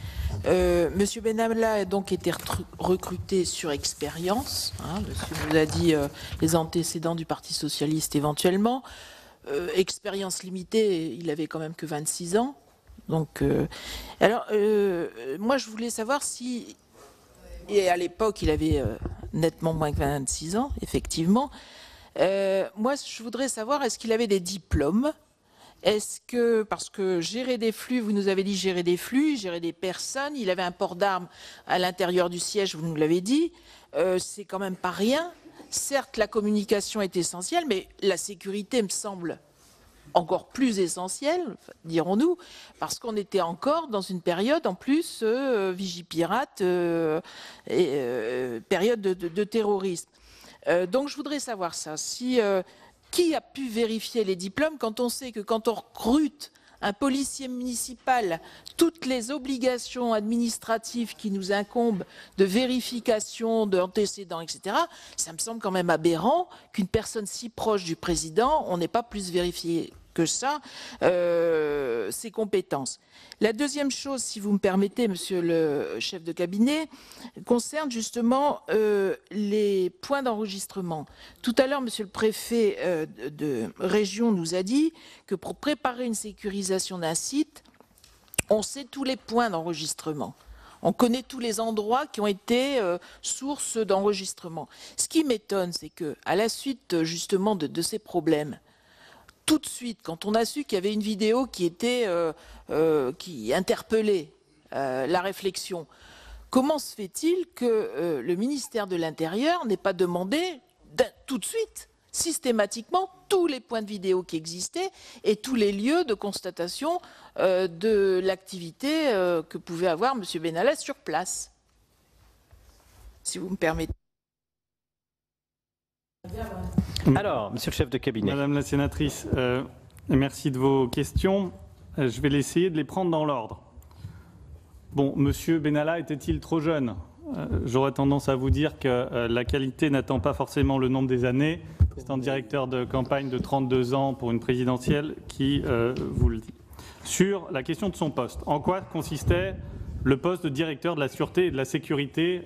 Monsieur Benalla a donc été recruté sur expérience. Monsieur vous a dit les antécédents du Parti socialiste éventuellement. Expérience limitée, il avait quand même que 26 ans. Donc, moi je voulais savoir si, et à l'époque il avait nettement moins que 26 ans, effectivement. Moi je voudrais savoir, est-ce qu'il avait des diplômes? Est-ce que, parce que gérer des flux, vous nous avez dit gérer des flux, gérer des personnes, il avait un port d'armes à l'intérieur du siège, vous nous l'avez dit, c'est quand même pas rien. Certes, la communication est essentielle, mais la sécurité me semble encore plus essentielle, dirons-nous, parce qu'on était encore dans une période, en plus, Vigipirate, période de terrorisme. Donc je voudrais savoir ça, si... qui a pu vérifier les diplômes quand on sait que quand on recrute un policier municipal, toutes les obligations administratives qui nous incombent de vérification, d'antécédents, etc., ça me semble quand même aberrant qu'une personne si proche du président, on n'ait pas plus vérifié que ça ses compétences. La deuxième chose, si vous me permettez, monsieur le chef de cabinet, concerne justement les points d'enregistrement. Tout à l'heure, monsieur le préfet de région nous a dit que pour préparer une sécurisation d'un site, on sait tous les points d'enregistrement. On connaît tous les endroits qui ont été source d'enregistrement. Ce qui m'étonne, c'est que, à la suite justement de ces problèmes, tout de suite, quand on a su qu'il y avait une vidéo qui était qui interpellait la réflexion, comment se fait-il que le ministère de l'Intérieur n'ait pas demandé tout de suite, systématiquement, tous les points de vidéo qui existaient et tous les lieux de constatation de l'activité que pouvait avoir M. Benalla sur place. Si vous me permettez. Alors, monsieur le chef de cabinet. Madame la sénatrice, merci de vos questions. Je vais essayer de les prendre dans l'ordre. Bon, monsieur Benalla était-il trop jeune ? J'aurais tendance à vous dire que la qualité n'attend pas forcément le nombre des années. C'est un directeur de campagne de 32 ans pour une présidentielle qui vous le dit. Sur la question de son poste, en quoi consistait le poste de directeur de la sûreté et de la sécurité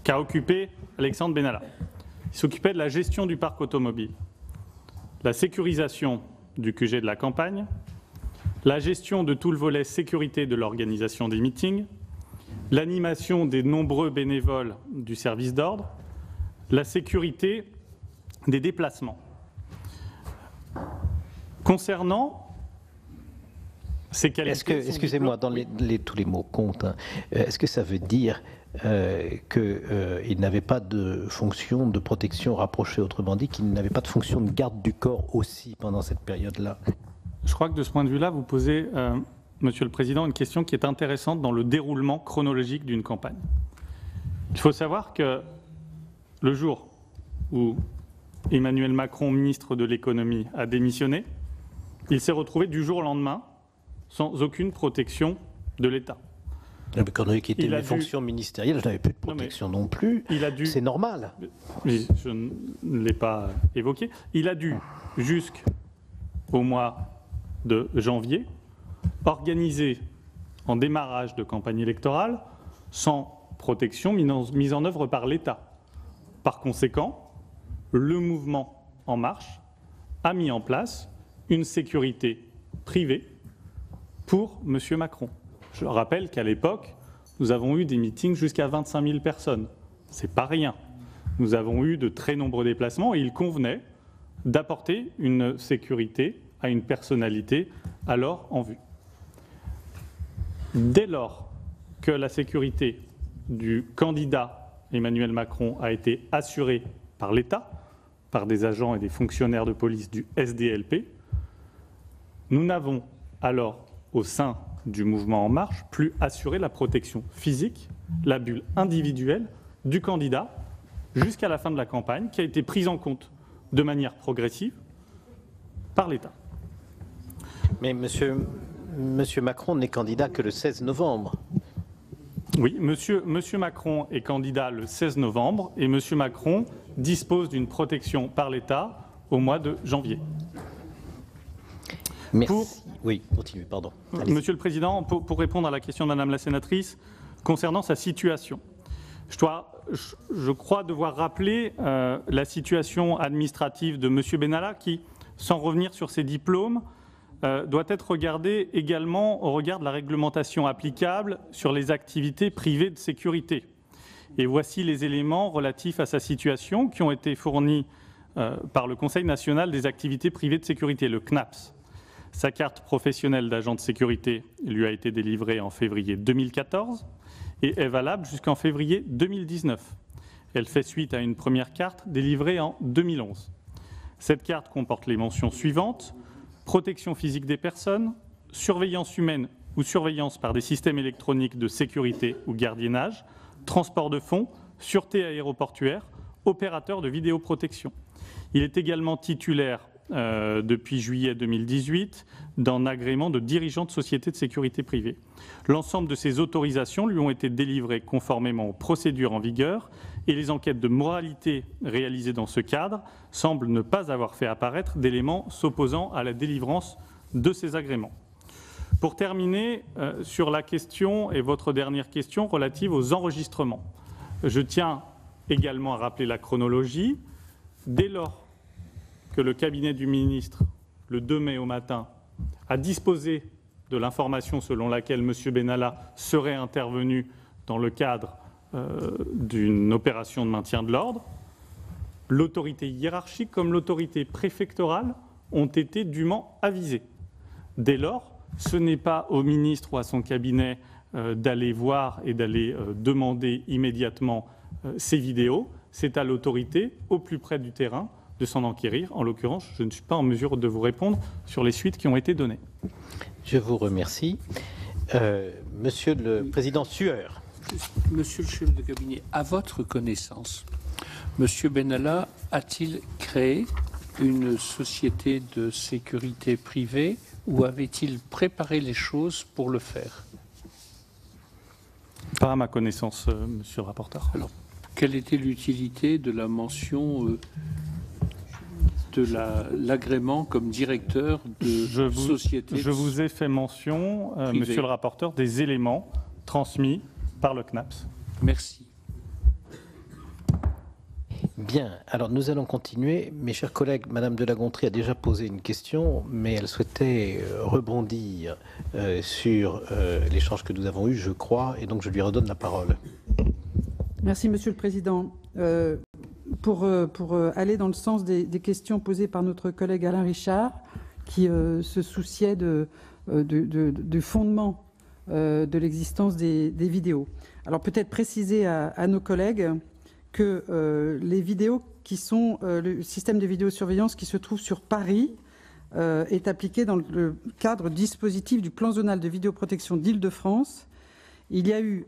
qu'a occupé Alexandre Benalla? Il s'occupait de la gestion du parc automobile, la sécurisation du QG de la campagne, la gestion de tout le volet sécurité de l'organisation des meetings, l'animation des nombreux bénévoles du service d'ordre, la sécurité des déplacements. Concernant ces qualités... Excusez-moi, dans tous les mots comptent, hein, est-ce que ça veut dire qu'il n'avait pas de fonction de protection rapprochée, autrement dit qu'il n'avait pas de fonction de garde du corps aussi pendant cette période-là? Je crois que de ce point de vue-là, vous posez, Monsieur le Président, une question qui est intéressante dans le déroulement chronologique d'une campagne. Il faut savoir que le jour où Emmanuel Macron, ministre de l'économie, a démissionné, il s'est retrouvé du jour au lendemain sans aucune protection de l'État. Quand on a quitté mes fonctions ministérielles, je n'avais plus de protection non plus. C'est normal. Mais je ne l'ai pas évoqué. Il a dû, jusqu'au mois de janvier, organiser en démarrage de campagne électorale sans protection mise en œuvre par l'État. Par conséquent, le mouvement En Marche a mis en place une sécurité privée pour M. Macron. Je rappelle qu'à l'époque, nous avons eu des meetings jusqu'à 25 000 personnes. Ce n'est pas rien. Nous avons eu de très nombreux déplacements et il convenait d'apporter une sécurité à une personnalité alors en vue. Dès lors que la sécurité du candidat Emmanuel Macron a été assurée par l'État, par des agents et des fonctionnaires de police du SDLP, nous n'avons alors, au sein du mouvement En Marche, plus assuré la protection physique, la bulle individuelle du candidat jusqu'à la fin de la campagne, qui a été prise en compte de manière progressive par l'État. Mais monsieur Macron n'est candidat que le 16 novembre. Oui, monsieur Macron est candidat le 16 novembre et monsieur Macron dispose d'une protection par l'État au mois de janvier. Merci. Oui, continuez, pardon. Monsieur le Président, pour répondre à la question de Madame la sénatrice, concernant sa situation, je crois devoir rappeler la situation administrative de monsieur Benalla qui, sans revenir sur ses diplômes, doit être regardée également au regard de la réglementation applicable sur les activités privées de sécurité. Et voici les éléments relatifs à sa situation qui ont été fournis par le Conseil national des activités privées de sécurité, le CNAPS. Sa carte professionnelle d'agent de sécurité lui a été délivrée en février 2014 et est valable jusqu'en février 2019. Elle fait suite à une première carte délivrée en 2011. Cette carte comporte les mentions suivantes: protection physique des personnes, surveillance humaine ou surveillance par des systèmes électroniques de sécurité ou gardiennage, transport de fonds, sûreté aéroportuaire, opérateur de vidéoprotection. Il est également titulaire depuis juillet 2018 d'un agrément de dirigeant de société de sécurité privée. L'ensemble de ces autorisations lui ont été délivrées conformément aux procédures en vigueur et les enquêtes de moralité réalisées dans ce cadre semblent ne pas avoir fait apparaître d'éléments s'opposant à la délivrance de ces agréments. Pour terminer, sur la question et votre dernière question relative aux enregistrements, je tiens également à rappeler la chronologie. Dès lors que le cabinet du ministre, le 2 mai au matin, a disposé de l'information selon laquelle M. Benalla serait intervenu dans le cadre d'une opération de maintien de l'ordre, l'autorité hiérarchique comme l'autorité préfectorale ont été dûment avisées. Dès lors, ce n'est pas au ministre ou à son cabinet d'aller voir et d'aller demander immédiatement ces vidéos, c'est à l'autorité, au plus près du terrain, de s'en enquérir. En l'occurrence, je ne suis pas en mesure de vous répondre sur les suites qui ont été données. Je vous remercie. Monsieur le Président Sueur. Monsieur le chef de cabinet, à votre connaissance, Monsieur Benalla a-t-il créé une société de sécurité privée ou avait-il préparé les choses pour le faire? Pas à ma connaissance, monsieur le rapporteur. Alors, quelle était l'utilité de la mention de l'agrément comme directeur de société? Je vous ai fait mention, monsieur le rapporteur, des éléments transmis par le CNAPS. Merci. Bien, alors nous allons continuer. Mes chers collègues, Madame de La Gontrie a déjà posé une question, mais elle souhaitait rebondir sur l'échange que nous avons eu, je crois, et donc je lui redonne la parole. Merci, Monsieur le Président. Pour aller dans le sens des questions posées par notre collègue Alain Richard, qui se souciait du fondement de l'existence des vidéos. Alors peut-être préciser à nos collègues que les vidéos qui sont le système de vidéosurveillance qui se trouve sur Paris est appliqué dans le cadre dispositif du plan zonal de vidéoprotection d'Île-de-France. Il y a eu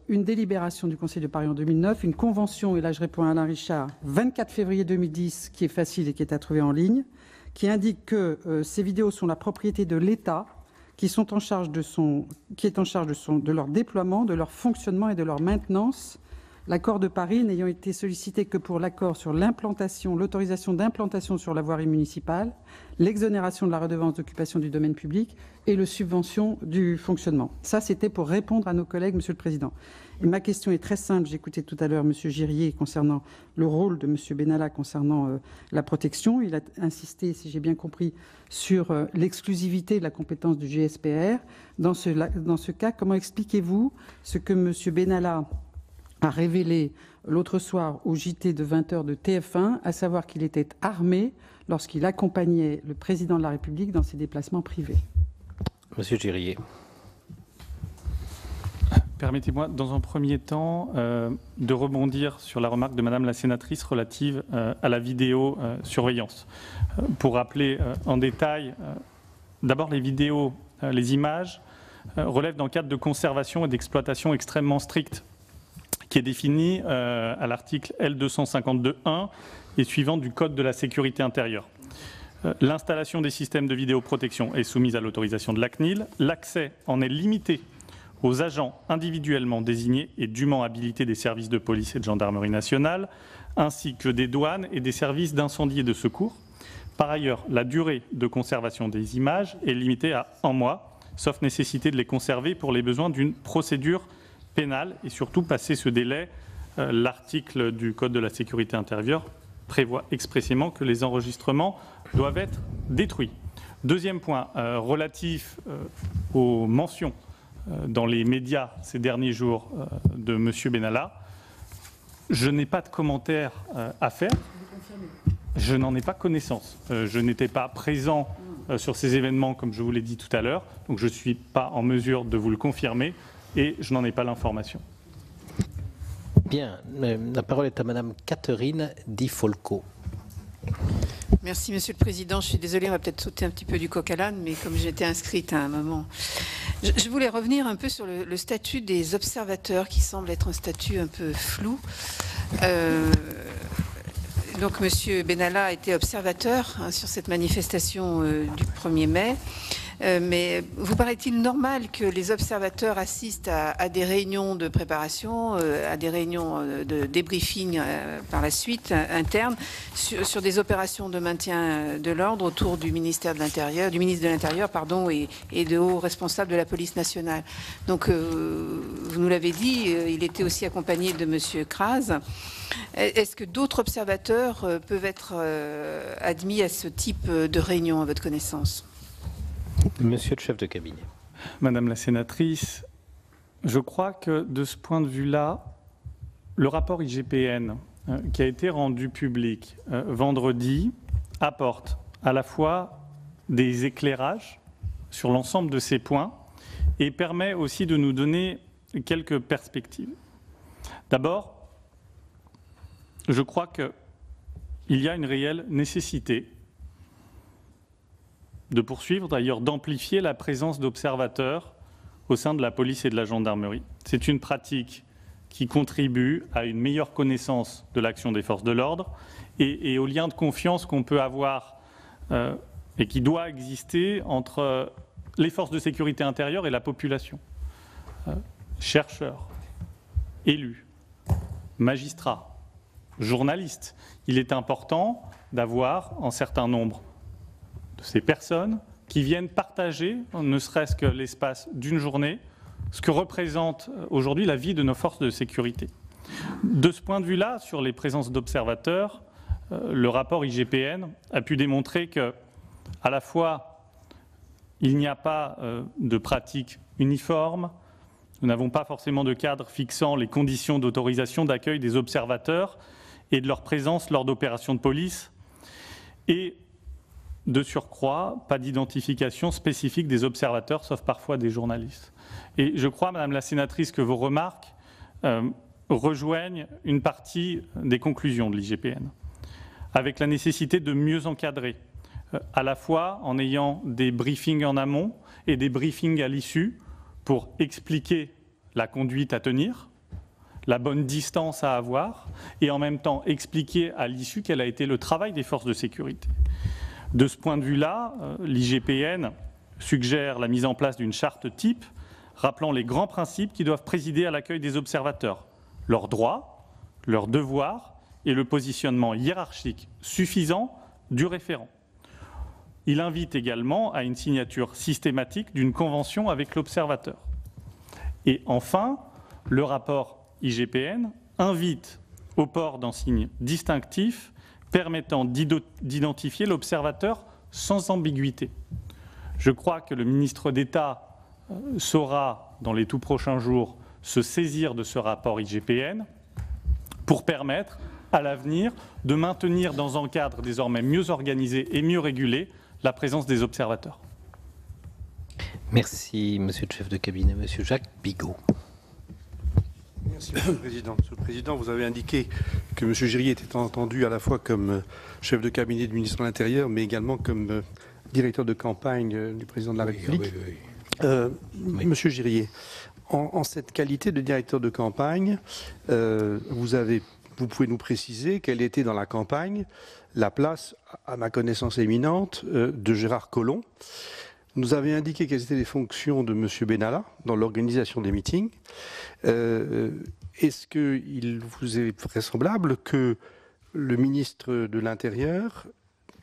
une délibération du Conseil de Paris en 2009, une convention, et là je réponds à Alain Richard, 24 février 2010, qui est facile et qui est à trouver en ligne, qui indique que ces vidéos sont la propriété de l'État, qui est en charge de leur déploiement, de leur fonctionnement et de leur maintenance. L'accord de Paris n'ayant été sollicité que pour l'accord sur l'implantation, l'autorisation d'implantation sur la voirie municipale, l'exonération de la redevance d'occupation du domaine public et le subvention du fonctionnement. Ça, c'était pour répondre à nos collègues, Monsieur le Président. Et ma question est très simple. J'écoutais tout à l'heure Monsieur Girier concernant le rôle de Monsieur Benalla concernant la protection. Il a insisté, si j'ai bien compris, sur l'exclusivité de la compétence du GSPR. Dans ce cas, comment expliquez-vous ce que Monsieur Benalla a révélé l'autre soir au JT de 20h de TF1, à savoir qu'il était armé lorsqu'il accompagnait le président de la République dans ses déplacements privés? Monsieur Girier. Permettez-moi, dans un premier temps, de rebondir sur la remarque de Madame la sénatrice relative à la vidéosurveillance. Pour rappeler en détail, d'abord les vidéos, les images relèvent d'un cadre de conservation et d'exploitation extrêmement strict, qui est défini à l'article L252.1 et suivant du Code de la sécurité intérieure. L'installation des systèmes de vidéoprotection est soumise à l'autorisation de la CNIL. L'accès en est limité aux agents individuellement désignés et dûment habilités des services de police et de gendarmerie nationale, ainsi que des douanes et des services d'incendie et de secours. Par ailleurs, la durée de conservation des images est limitée à 1 mois, sauf nécessité de les conserver pour les besoins d'une procédure pénale. Et surtout, passé ce délai, l'article du Code de la sécurité intérieure prévoit expressément que les enregistrements doivent être détruits. Deuxième point, relatif aux mentions dans les médias ces derniers jours de M. Benalla. Je n'ai pas de commentaire à faire. Je n'en ai pas connaissance. Je n'étais pas présent sur ces événements, comme je vous l'ai dit tout à l'heure, donc je ne suis pas en mesure de vous le confirmer et je n'en ai pas l'information. Bien, la parole est à Madame Catherine Di Folco. Merci, Monsieur le Président. Je suis désolée, on va peut-être sauter un petit peu du coq à l'âne, mais comme j'étais inscrite à un moment. Je voulais revenir un peu sur le statut des observateurs, qui semble être un statut un peu flou. Donc, Monsieur Benalla a été observateur sur cette manifestation du 1er mai. Mais vous paraît-il normal que les observateurs assistent à des réunions de préparation, à des réunions de débriefing par la suite interne sur des opérations de maintien de l'ordre autour du ministère de l'Intérieur, du ministre de l'Intérieur, pardon, et de hauts responsables de la police nationale. Donc, vous nous l'avez dit, il était aussi accompagné de Monsieur Kras. Est-ce que d'autres observateurs peuvent être admis à ce type de réunion, à votre connaissance ? Monsieur le chef de cabinet. Madame la sénatrice, je crois que de ce point de vue-là, le rapport IGPN qui a été rendu public vendredi apporte à la fois des éclairages sur l'ensemble de ces points et permet aussi de nous donner quelques perspectives. D'abord, je crois que il y a une réelle nécessité de poursuivre, d'ailleurs d'amplifier la présence d'observateurs au sein de la police et de la gendarmerie. C'est une pratique qui contribue à une meilleure connaissance de l'action des forces de l'ordre et au lien de confiance qu'on peut avoir et qui doit exister entre les forces de sécurité intérieure et la population. Chercheurs, élus, magistrats, journalistes. Il est important d'avoir un certain nombre de ces personnes qui viennent partager, ne serait-ce que l'espace d'une journée, ce que représente aujourd'hui la vie de nos forces de sécurité. De ce point de vue-là, sur les présences d'observateurs, le rapport IGPN a pu démontrer que, à la fois, il n'y a pas de pratique uniforme, nous n'avons pas forcément de cadre fixant les conditions d'autorisation d'accueil des observateurs et de leur présence lors d'opérations de police, et de surcroît, pas d'identification spécifique des observateurs, sauf parfois des journalistes. Et je crois, Madame la sénatrice, que vos remarques rejoignent une partie des conclusions de l'IGPN, avec la nécessité de mieux encadrer, à la fois en ayant des briefings en amont et des briefings à l'issue pour expliquer la conduite à tenir, la bonne distance à avoir, et en même temps expliquer à l'issue quel a été le travail des forces de sécurité. De ce point de vue-là, l'IGPN suggère la mise en place d'une charte type rappelant les grands principes qui doivent présider à l'accueil des observateurs, leurs droits, leurs devoirs et le positionnement hiérarchique suffisant du référent. Il invite également à une signature systématique d'une convention avec l'observateur. Et enfin, le rapport IGPN invite au port d'un signe distinctif permettant d'identifier l'observateur sans ambiguïté. Je crois que le ministre d'État saura, dans les tout prochains jours, se saisir de ce rapport IGPN pour permettre, à l'avenir, de maintenir dans un cadre désormais mieux organisé et mieux régulé la présence des observateurs. Merci, Monsieur le chef de cabinet. Monsieur Jacques Bigot. Merci, Monsieur le Président. Monsieur le Président, vous avez indiqué que M. Girier était entendu à la fois comme chef de cabinet du ministre de l'Intérieur, mais également comme directeur de campagne du Président de la République. Monsieur Girier, en cette qualité de directeur de campagne, vous pouvez nous préciser quelle était dans la campagne la place, à ma connaissance éminente, de Gérard Collomb. Nous avez indiqué quelles étaient les fonctions de M. Benalla dans l'organisation des meetings. Est-ce qu'il vous est vraisemblable que le ministre de l'Intérieur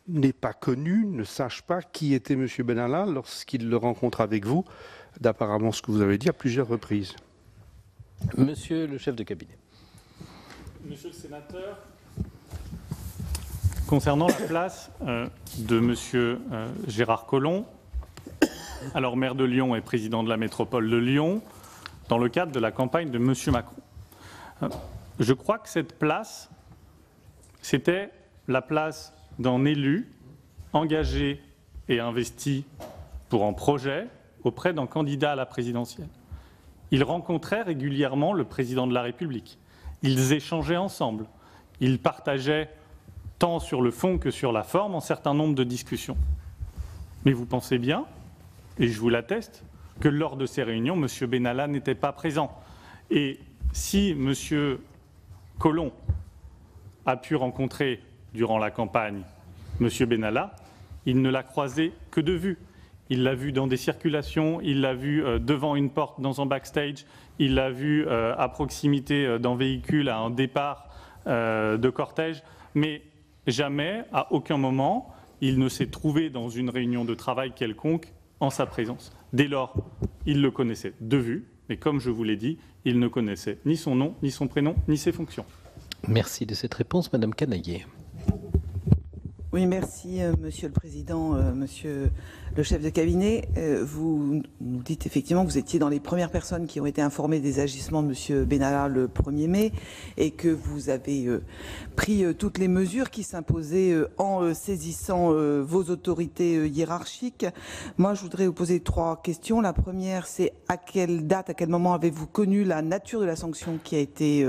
n'ait pas connu, ne sache pas qui était M. Benalla lorsqu'il le rencontre avec vous, d'apparemment ce que vous avez dit à plusieurs reprises? Monsieur le chef de cabinet. Monsieur le sénateur, concernant la place de M. Gérard Collomb, alors maire de Lyon et président de la métropole de Lyon, dans le cadre de la campagne de M. Macron. Je crois que cette place, c'était la place d'un élu engagé et investi pour un projet auprès d'un candidat à la présidentielle. Il rencontrait régulièrement le président de la République. Ils échangeaient ensemble. Ils partageaient, tant sur le fond que sur la forme, un certain nombre de discussions. Mais vous pensez bien, et je vous l'atteste, que lors de ces réunions, M. Benalla n'était pas présent. Et si M. Collomb a pu rencontrer, durant la campagne, M. Benalla, il ne l'a croisé que de vue. Il l'a vu dans des circulations, il l'a vu devant une porte dans un backstage, il l'a vu à proximité d'un véhicule à un départ de cortège, mais jamais, à aucun moment, il ne s'est trouvé dans une réunion de travail quelconque en sa présence. Dès lors, il le connaissait de vue, mais comme je vous l'ai dit, il ne connaissait ni son nom, ni son prénom, ni ses fonctions. Merci de cette réponse, Madame Canaillet. Oui, merci, Monsieur le Président, Monsieur le chef de cabinet, vous nous dites effectivement que vous étiez dans les premières personnes qui ont été informées des agissements de M. Benalla le 1er mai et que vous avez pris toutes les mesures qui s'imposaient en saisissant vos autorités hiérarchiques. Moi, je voudrais vous poser 3 questions. La première, c'est à quelle date, à quel moment avez-vous connu la nature de la sanction qui a été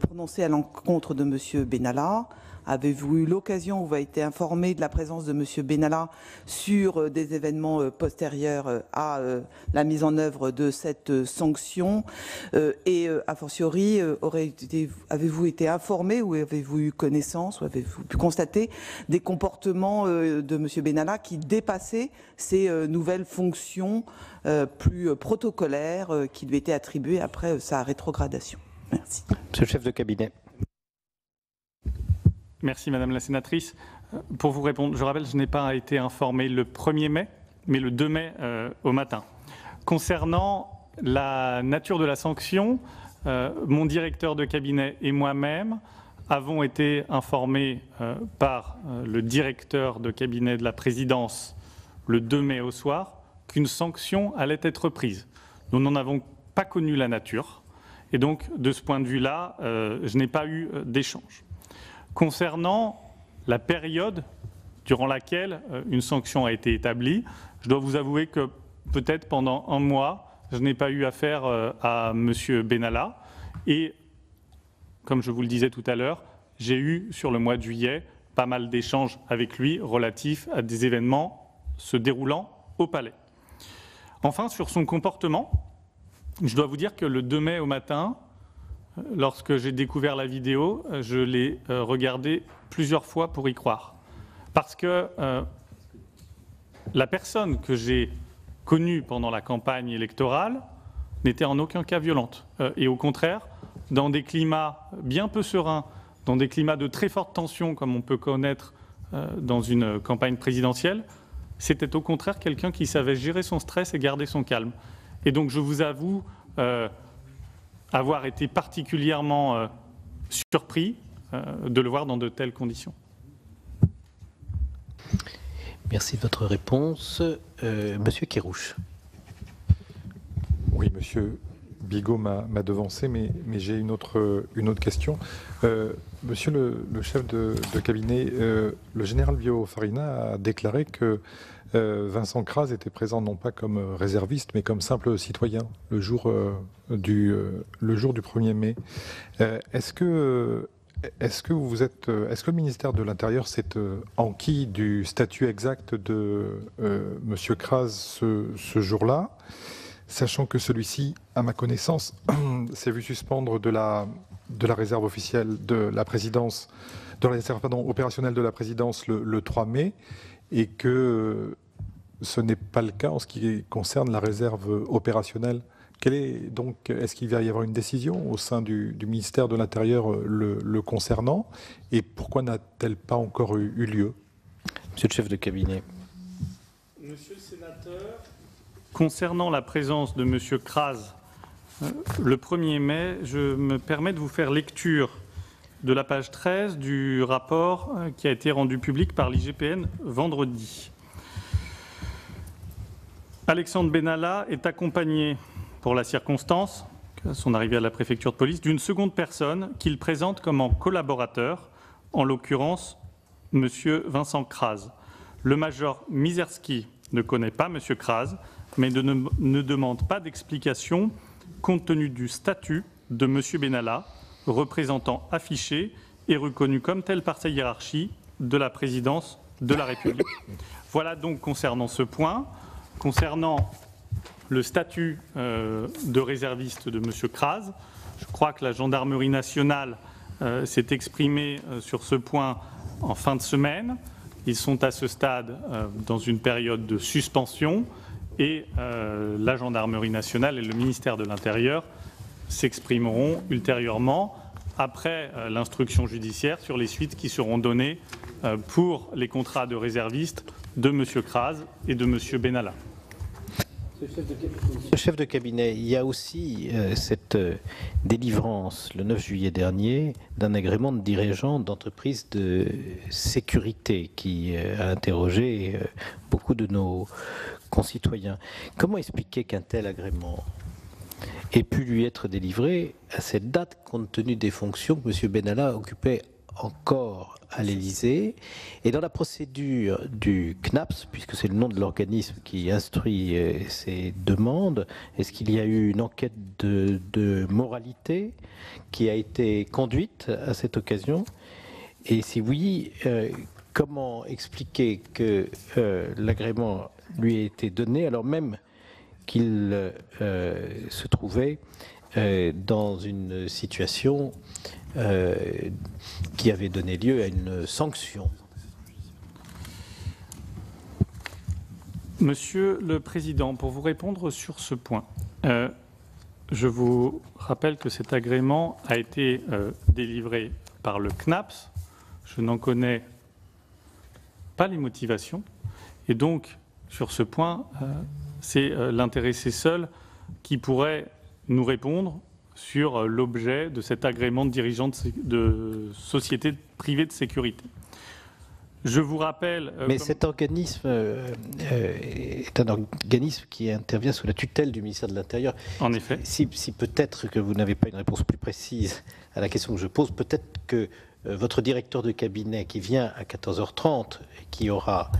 prononcée à l'encontre de M. Benalla ? Avez-vous eu l'occasion ou avez été informé de la présence de M. Benalla sur des événements postérieurs à la mise en œuvre de cette sanction et a fortiori, avez-vous été informé ou avez-vous eu connaissance ou avez-vous pu constater des comportements de M. Benalla qui dépassaient ces nouvelles fonctions plus protocolaires qui lui étaient attribuées après sa rétrogradation? Merci. Monsieur le chef de cabinet. Merci Madame la sénatrice. Pour vous répondre, je rappelle, je n'ai pas été informé le 1er mai, mais le 2 mai au matin. Concernant la nature de la sanction, mon directeur de cabinet et moi-même avons été informés par le directeur de cabinet de la présidence le 2 mai au soir qu'une sanction allait être prise. Nous n'en avons pas connu la nature et donc de ce point de vue-là, je n'ai pas eu d'échange. Concernant la période durant laquelle une sanction a été établie, je dois vous avouer que peut-être pendant un mois, je n'ai pas eu affaire à M. Benalla. Et comme je vous le disais tout à l'heure, j'ai eu sur le mois de juillet pas mal d'échanges avec lui relatifs à des événements se déroulant au palais. Enfin, sur son comportement, je dois vous dire que le 2 mai au matin, lorsque j'ai découvert la vidéo, je l'ai regardée plusieurs fois pour y croire. Parce que la personne que j'ai connue pendant la campagne électorale n'était en aucun cas violente. Et au contraire, dans des climats bien peu sereins, dans des climats de très forte tension, comme on peut connaître dans une campagne présidentielle, c'était au contraire quelqu'un qui savait gérer son stress et garder son calme. Et donc je vous avoue avoir été particulièrement surpris de le voir dans de telles conditions. Merci de votre réponse. Monsieur Kerrouche. Oui, Monsieur Bigot m'a devancé, mais j'ai une autre question. Monsieur le chef de cabinet, le général Bio-Farina a déclaré que Vincent Crase était présent non pas comme réserviste, mais comme simple citoyen le jour du 1er mai. Est-ce que le ministère de l'Intérieur s'est enquis du statut exact de Monsieur Crase ce jour-là, sachant que celui-ci, à ma connaissance, s'est vu suspendre de la réserve officielle de la présidence, de la réserve opérationnelle de la présidence le 3 mai, et que ce n'est pas le cas en ce qui concerne la réserve opérationnelle. Est-ce qu'il va y avoir une décision au sein du ministère de l'Intérieur le concernant, et pourquoi n'a-t-elle pas encore eu lieu? Monsieur le chef de cabinet. Monsieur le sénateur, concernant la présence de Monsieur Crase le 1er mai, je me permets de vous faire lecture de la page 13 du rapport qui a été rendu public par l'IGPN vendredi. Alexandre Benalla est accompagné, pour la circonstance, à son arrivée à la préfecture de police, d'une seconde personne qu'il présente comme en collaborateur, en l'occurrence M. Vincent Crase. Le major Mizerski ne connaît pas M. Crase, mais ne demande pas d'explication compte tenu du statut de M. Benalla, représentant affiché et reconnu comme tel par sa hiérarchie de la présidence de la République. Voilà donc concernant ce point. Concernant le statut de réserviste de M. Crase, je crois que la gendarmerie nationale s'est exprimée sur ce point en fin de semaine. Ils sont à ce stade dans une période de suspension et la gendarmerie nationale et le ministère de l'Intérieur s'exprimeront ultérieurement après l'instruction judiciaire sur les suites qui seront données pour les contrats de réservistes de M. Crase et de M. Benalla. Monsieur le chef de cabinet, il y a aussi cette délivrance le 9 juillet dernier d'un agrément de dirigeant d'entreprise de sécurité qui a interrogé beaucoup de nos concitoyens. Comment expliquer qu'un tel agrément ait pu lui être délivré à cette date, compte tenu des fonctions que M. Benalla occupait encore à l'Élysée, et dans la procédure du CNAPS, puisque c'est le nom de l'organisme qui instruit ces demandes, est-ce qu'il y a eu une enquête de moralité qui a été conduite à cette occasion? Et si oui, comment expliquer que l'agrément lui ait été donné alors même qu'il se trouvait dans une situation qui avait donné lieu à une sanction? Monsieur le Président, pour vous répondre sur ce point, je vous rappelle que cet agrément a été délivré par le CNAPS. Je n'en connais pas les motivations. Et donc, sur ce point, c'est l'intéressé seul qui pourrait nous répondre sur l'objet de cet agrément de dirigeant de société privée de sécurité. Je vous rappelle... Mais cet organisme est un organisme qui intervient sous la tutelle du ministère de l'Intérieur. En effet. Si peut-être que vous n'avez pas une réponse plus précise à la question que je pose, peut-être que votre directeur de cabinet qui vient à 14h30 et qui aura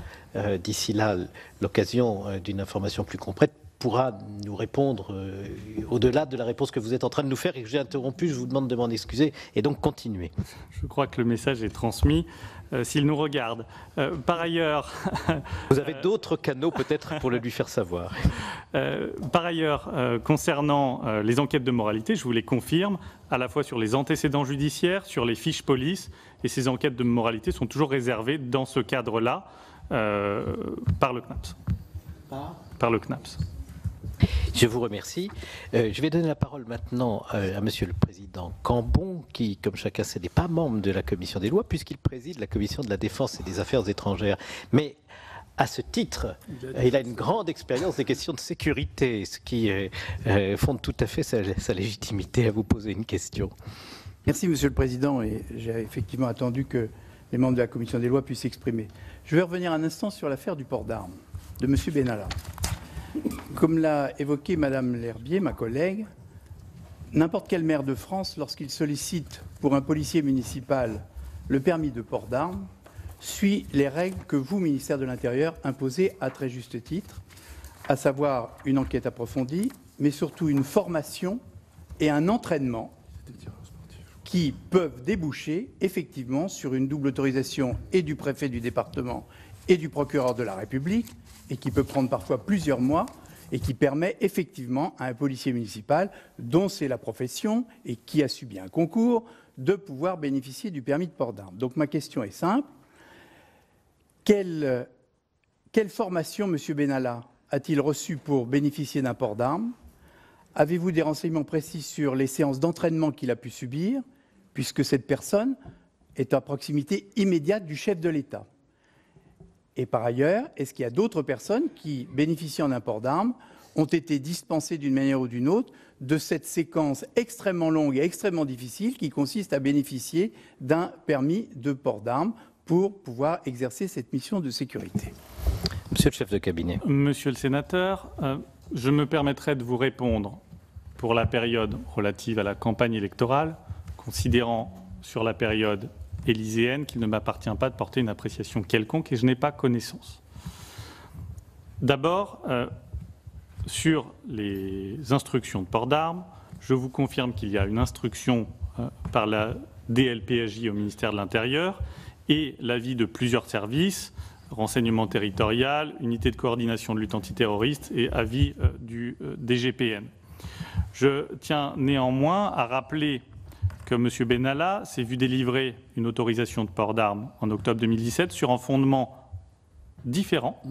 d'ici là l'occasion d'une information plus complète pourra nous répondre au-delà de la réponse que vous êtes en train de nous faire et que j'ai interrompu. Je vous demande de m'en excuser et donc continuer. Je crois que le message est transmis s'il nous regarde. Par ailleurs... Vous avez d'autres canaux peut-être pour le lui faire savoir. Par ailleurs, concernant les enquêtes de moralité, je vous les confirme, à la fois sur les antécédents judiciaires, sur les fiches police, et ces enquêtes de moralité sont toujours réservées dans ce cadre-là par le CNAPS. Par le CNAPS. Je vous remercie. Je vais donner la parole maintenant à Monsieur le Président Cambon, qui, comme chacun sait, n'est pas membre de la Commission des lois, puisqu'il préside la Commission de la Défense et des Affaires étrangères. Mais à ce titre, il a une grande expérience des questions de sécurité, ce qui fonde tout à fait sa légitimité à vous poser une question. Merci, Monsieur le Président, et j'ai effectivement attendu que les membres de la Commission des lois puissent s'exprimer. Je vais revenir un instant sur l'affaire du port d'armes de Monsieur Benalla. Comme l'a évoqué Madame L'Herbier, ma collègue, n'importe quel maire de France, lorsqu'il sollicite pour un policier municipal le permis de port d'armes, suit les règles que vous, ministère de l'Intérieur, imposez à très juste titre, à savoir une enquête approfondie, mais surtout une formation et un entraînement qui peuvent déboucher effectivement sur une double autorisation et du préfet du département et du procureur de la République, et qui peut prendre parfois plusieurs mois, et qui permet effectivement à un policier municipal, dont c'est la profession et qui a subi un concours, de pouvoir bénéficier du permis de port d'armes. Donc ma question est simple. Quelle formation M. Benalla a-t-il reçu pour bénéficier d'un port d'armes? Avez-vous des renseignements précis sur les séances d'entraînement qu'il a pu subir, puisque cette personne est à proximité immédiate du chef de l'État? Et par ailleurs, est-ce qu'il y a d'autres personnes qui, bénéficiant d'un port d'armes, ont été dispensées d'une manière ou d'une autre de cette séquence extrêmement longue et extrêmement difficile qui consiste à bénéficier d'un permis de port d'armes pour pouvoir exercer cette mission de sécurité? Monsieur le chef de cabinet. Monsieur le sénateur, je me permettrai de vous répondre pour la période relative à la campagne électorale, considérant sur la période élyséenne qu'il ne m'appartient pas de porter une appréciation quelconque et je n'ai pas connaissance. D'abord, sur les instructions de port d'armes, je vous confirme qu'il y a une instruction par la DLPJ au ministère de l'Intérieur et l'avis de plusieurs services, renseignement territorial, unité de coordination de lutte antiterroriste et avis du DGPN. Je tiens néanmoins à rappeler que M. Benalla s'est vu délivrer une autorisation de port d'armes en octobre 2017 sur un fondement différent,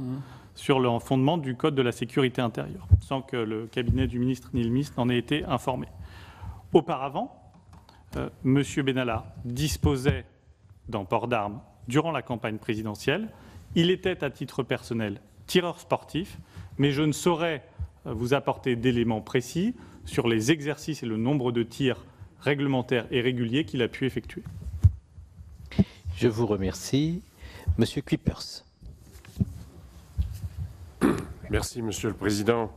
sur le fondement du Code de la sécurité intérieure, sans que le cabinet du ministre ni le ministre n'en ait été informé. Auparavant, M. Benalla disposait d'un port d'armes durant la campagne présidentielle. Il était à titre personnel tireur sportif, mais je ne saurais vous apporter d'éléments précis sur les exercices et le nombre de tirs réglementaires et réguliers qu'il a pu effectuer. Je vous remercie. Monsieur Kuipers. Merci, Monsieur le Président.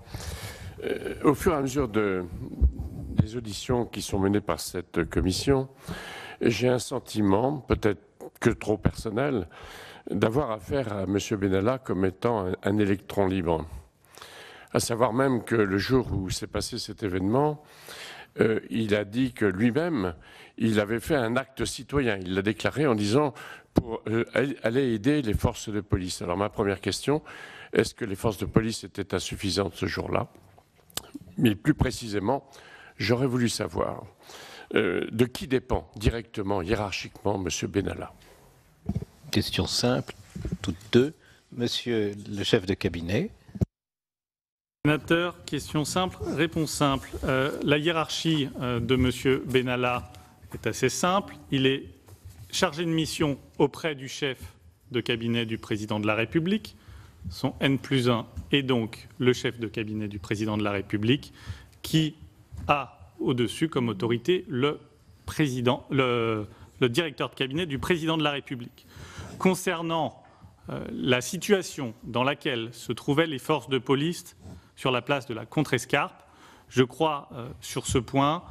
Au fur et à mesure des auditions qui sont menées par cette commission, j'ai un sentiment, peut-être que trop personnel, d'avoir affaire à M. Benalla comme étant un électron libre. À savoir même que le jour où s'est passé cet événement, il a dit que lui-même, il avait fait un acte citoyen. Il l'a déclaré en disant pour aller aider les forces de police. Alors ma première question, est-ce que les forces de police étaient insuffisantes ce jour-là? Mais plus précisément, j'aurais voulu savoir de qui dépend directement, hiérarchiquement, M. Benalla. Question simple, toutes deux. Monsieur le chef de cabinet. Sénateur, question simple, réponse simple. La hiérarchie de M. Benalla est assez simple. Il est chargé de mission auprès du chef de cabinet du président de la République. Son N+1 est donc le chef de cabinet du président de la République qui a au-dessus comme autorité le directeur de cabinet du président de la République. Concernant la situation dans laquelle se trouvaient les forces de police sur la place de la Contrescarpe, je crois sur ce point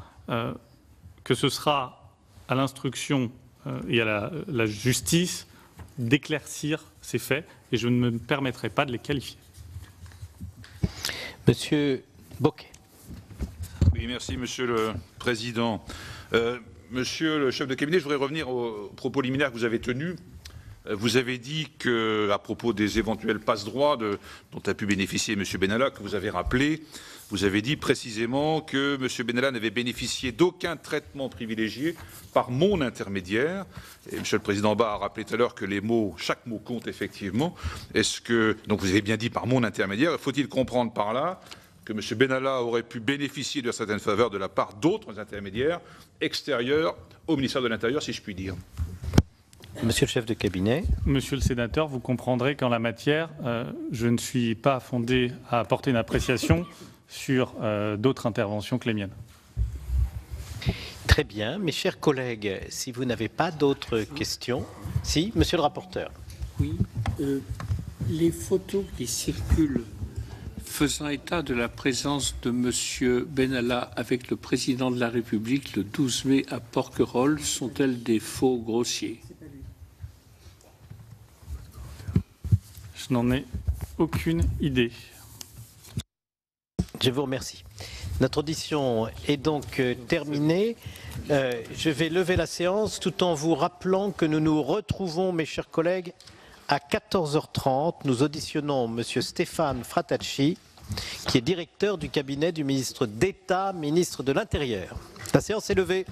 que ce sera à l'instruction et à la justice d'éclaircir ces faits et je ne me permettrai pas de les qualifier. Monsieur Bocquet. Oui, merci Monsieur le Président. Monsieur le chef de cabinet, je voudrais revenir aux propos liminaires que vous avez tenus. Vous avez dit qu'à propos des éventuels passe-droits dont a pu bénéficier M. Benalla, que vous avez rappelé, vous avez dit précisément que M. Benalla n'avait bénéficié d'aucun traitement privilégié par mon intermédiaire. Et M. le Président Bas a rappelé tout à l'heure que chaque mot compte effectivement. Donc vous avez bien dit par mon intermédiaire. Faut-il comprendre par là que M. Benalla aurait pu bénéficier de certaines faveurs de la part d'autres intermédiaires extérieurs au ministère de l'Intérieur, si je puis dire? Monsieur le chef de cabinet. Monsieur le sénateur, vous comprendrez qu'en la matière, je ne suis pas fondé à apporter une appréciation sur d'autres interventions que les miennes. Très bien. Mes chers collègues, si vous n'avez pas d'autres questions... Si, monsieur le rapporteur. Oui. Les photos qui circulent faisant état de la présence de M. Benalla avec le président de la République le 12 mai à Porquerolles sont-elles des faux grossiers? Je n'en ai aucune idée. Je vous remercie. Notre audition est donc terminée. Je vais lever la séance tout en vous rappelant que nous nous retrouvons, mes chers collègues, à 14h30. Nous auditionnons M. Stéphane Frattacci, qui est directeur du cabinet du ministre d'État, ministre de l'Intérieur. La séance est levée.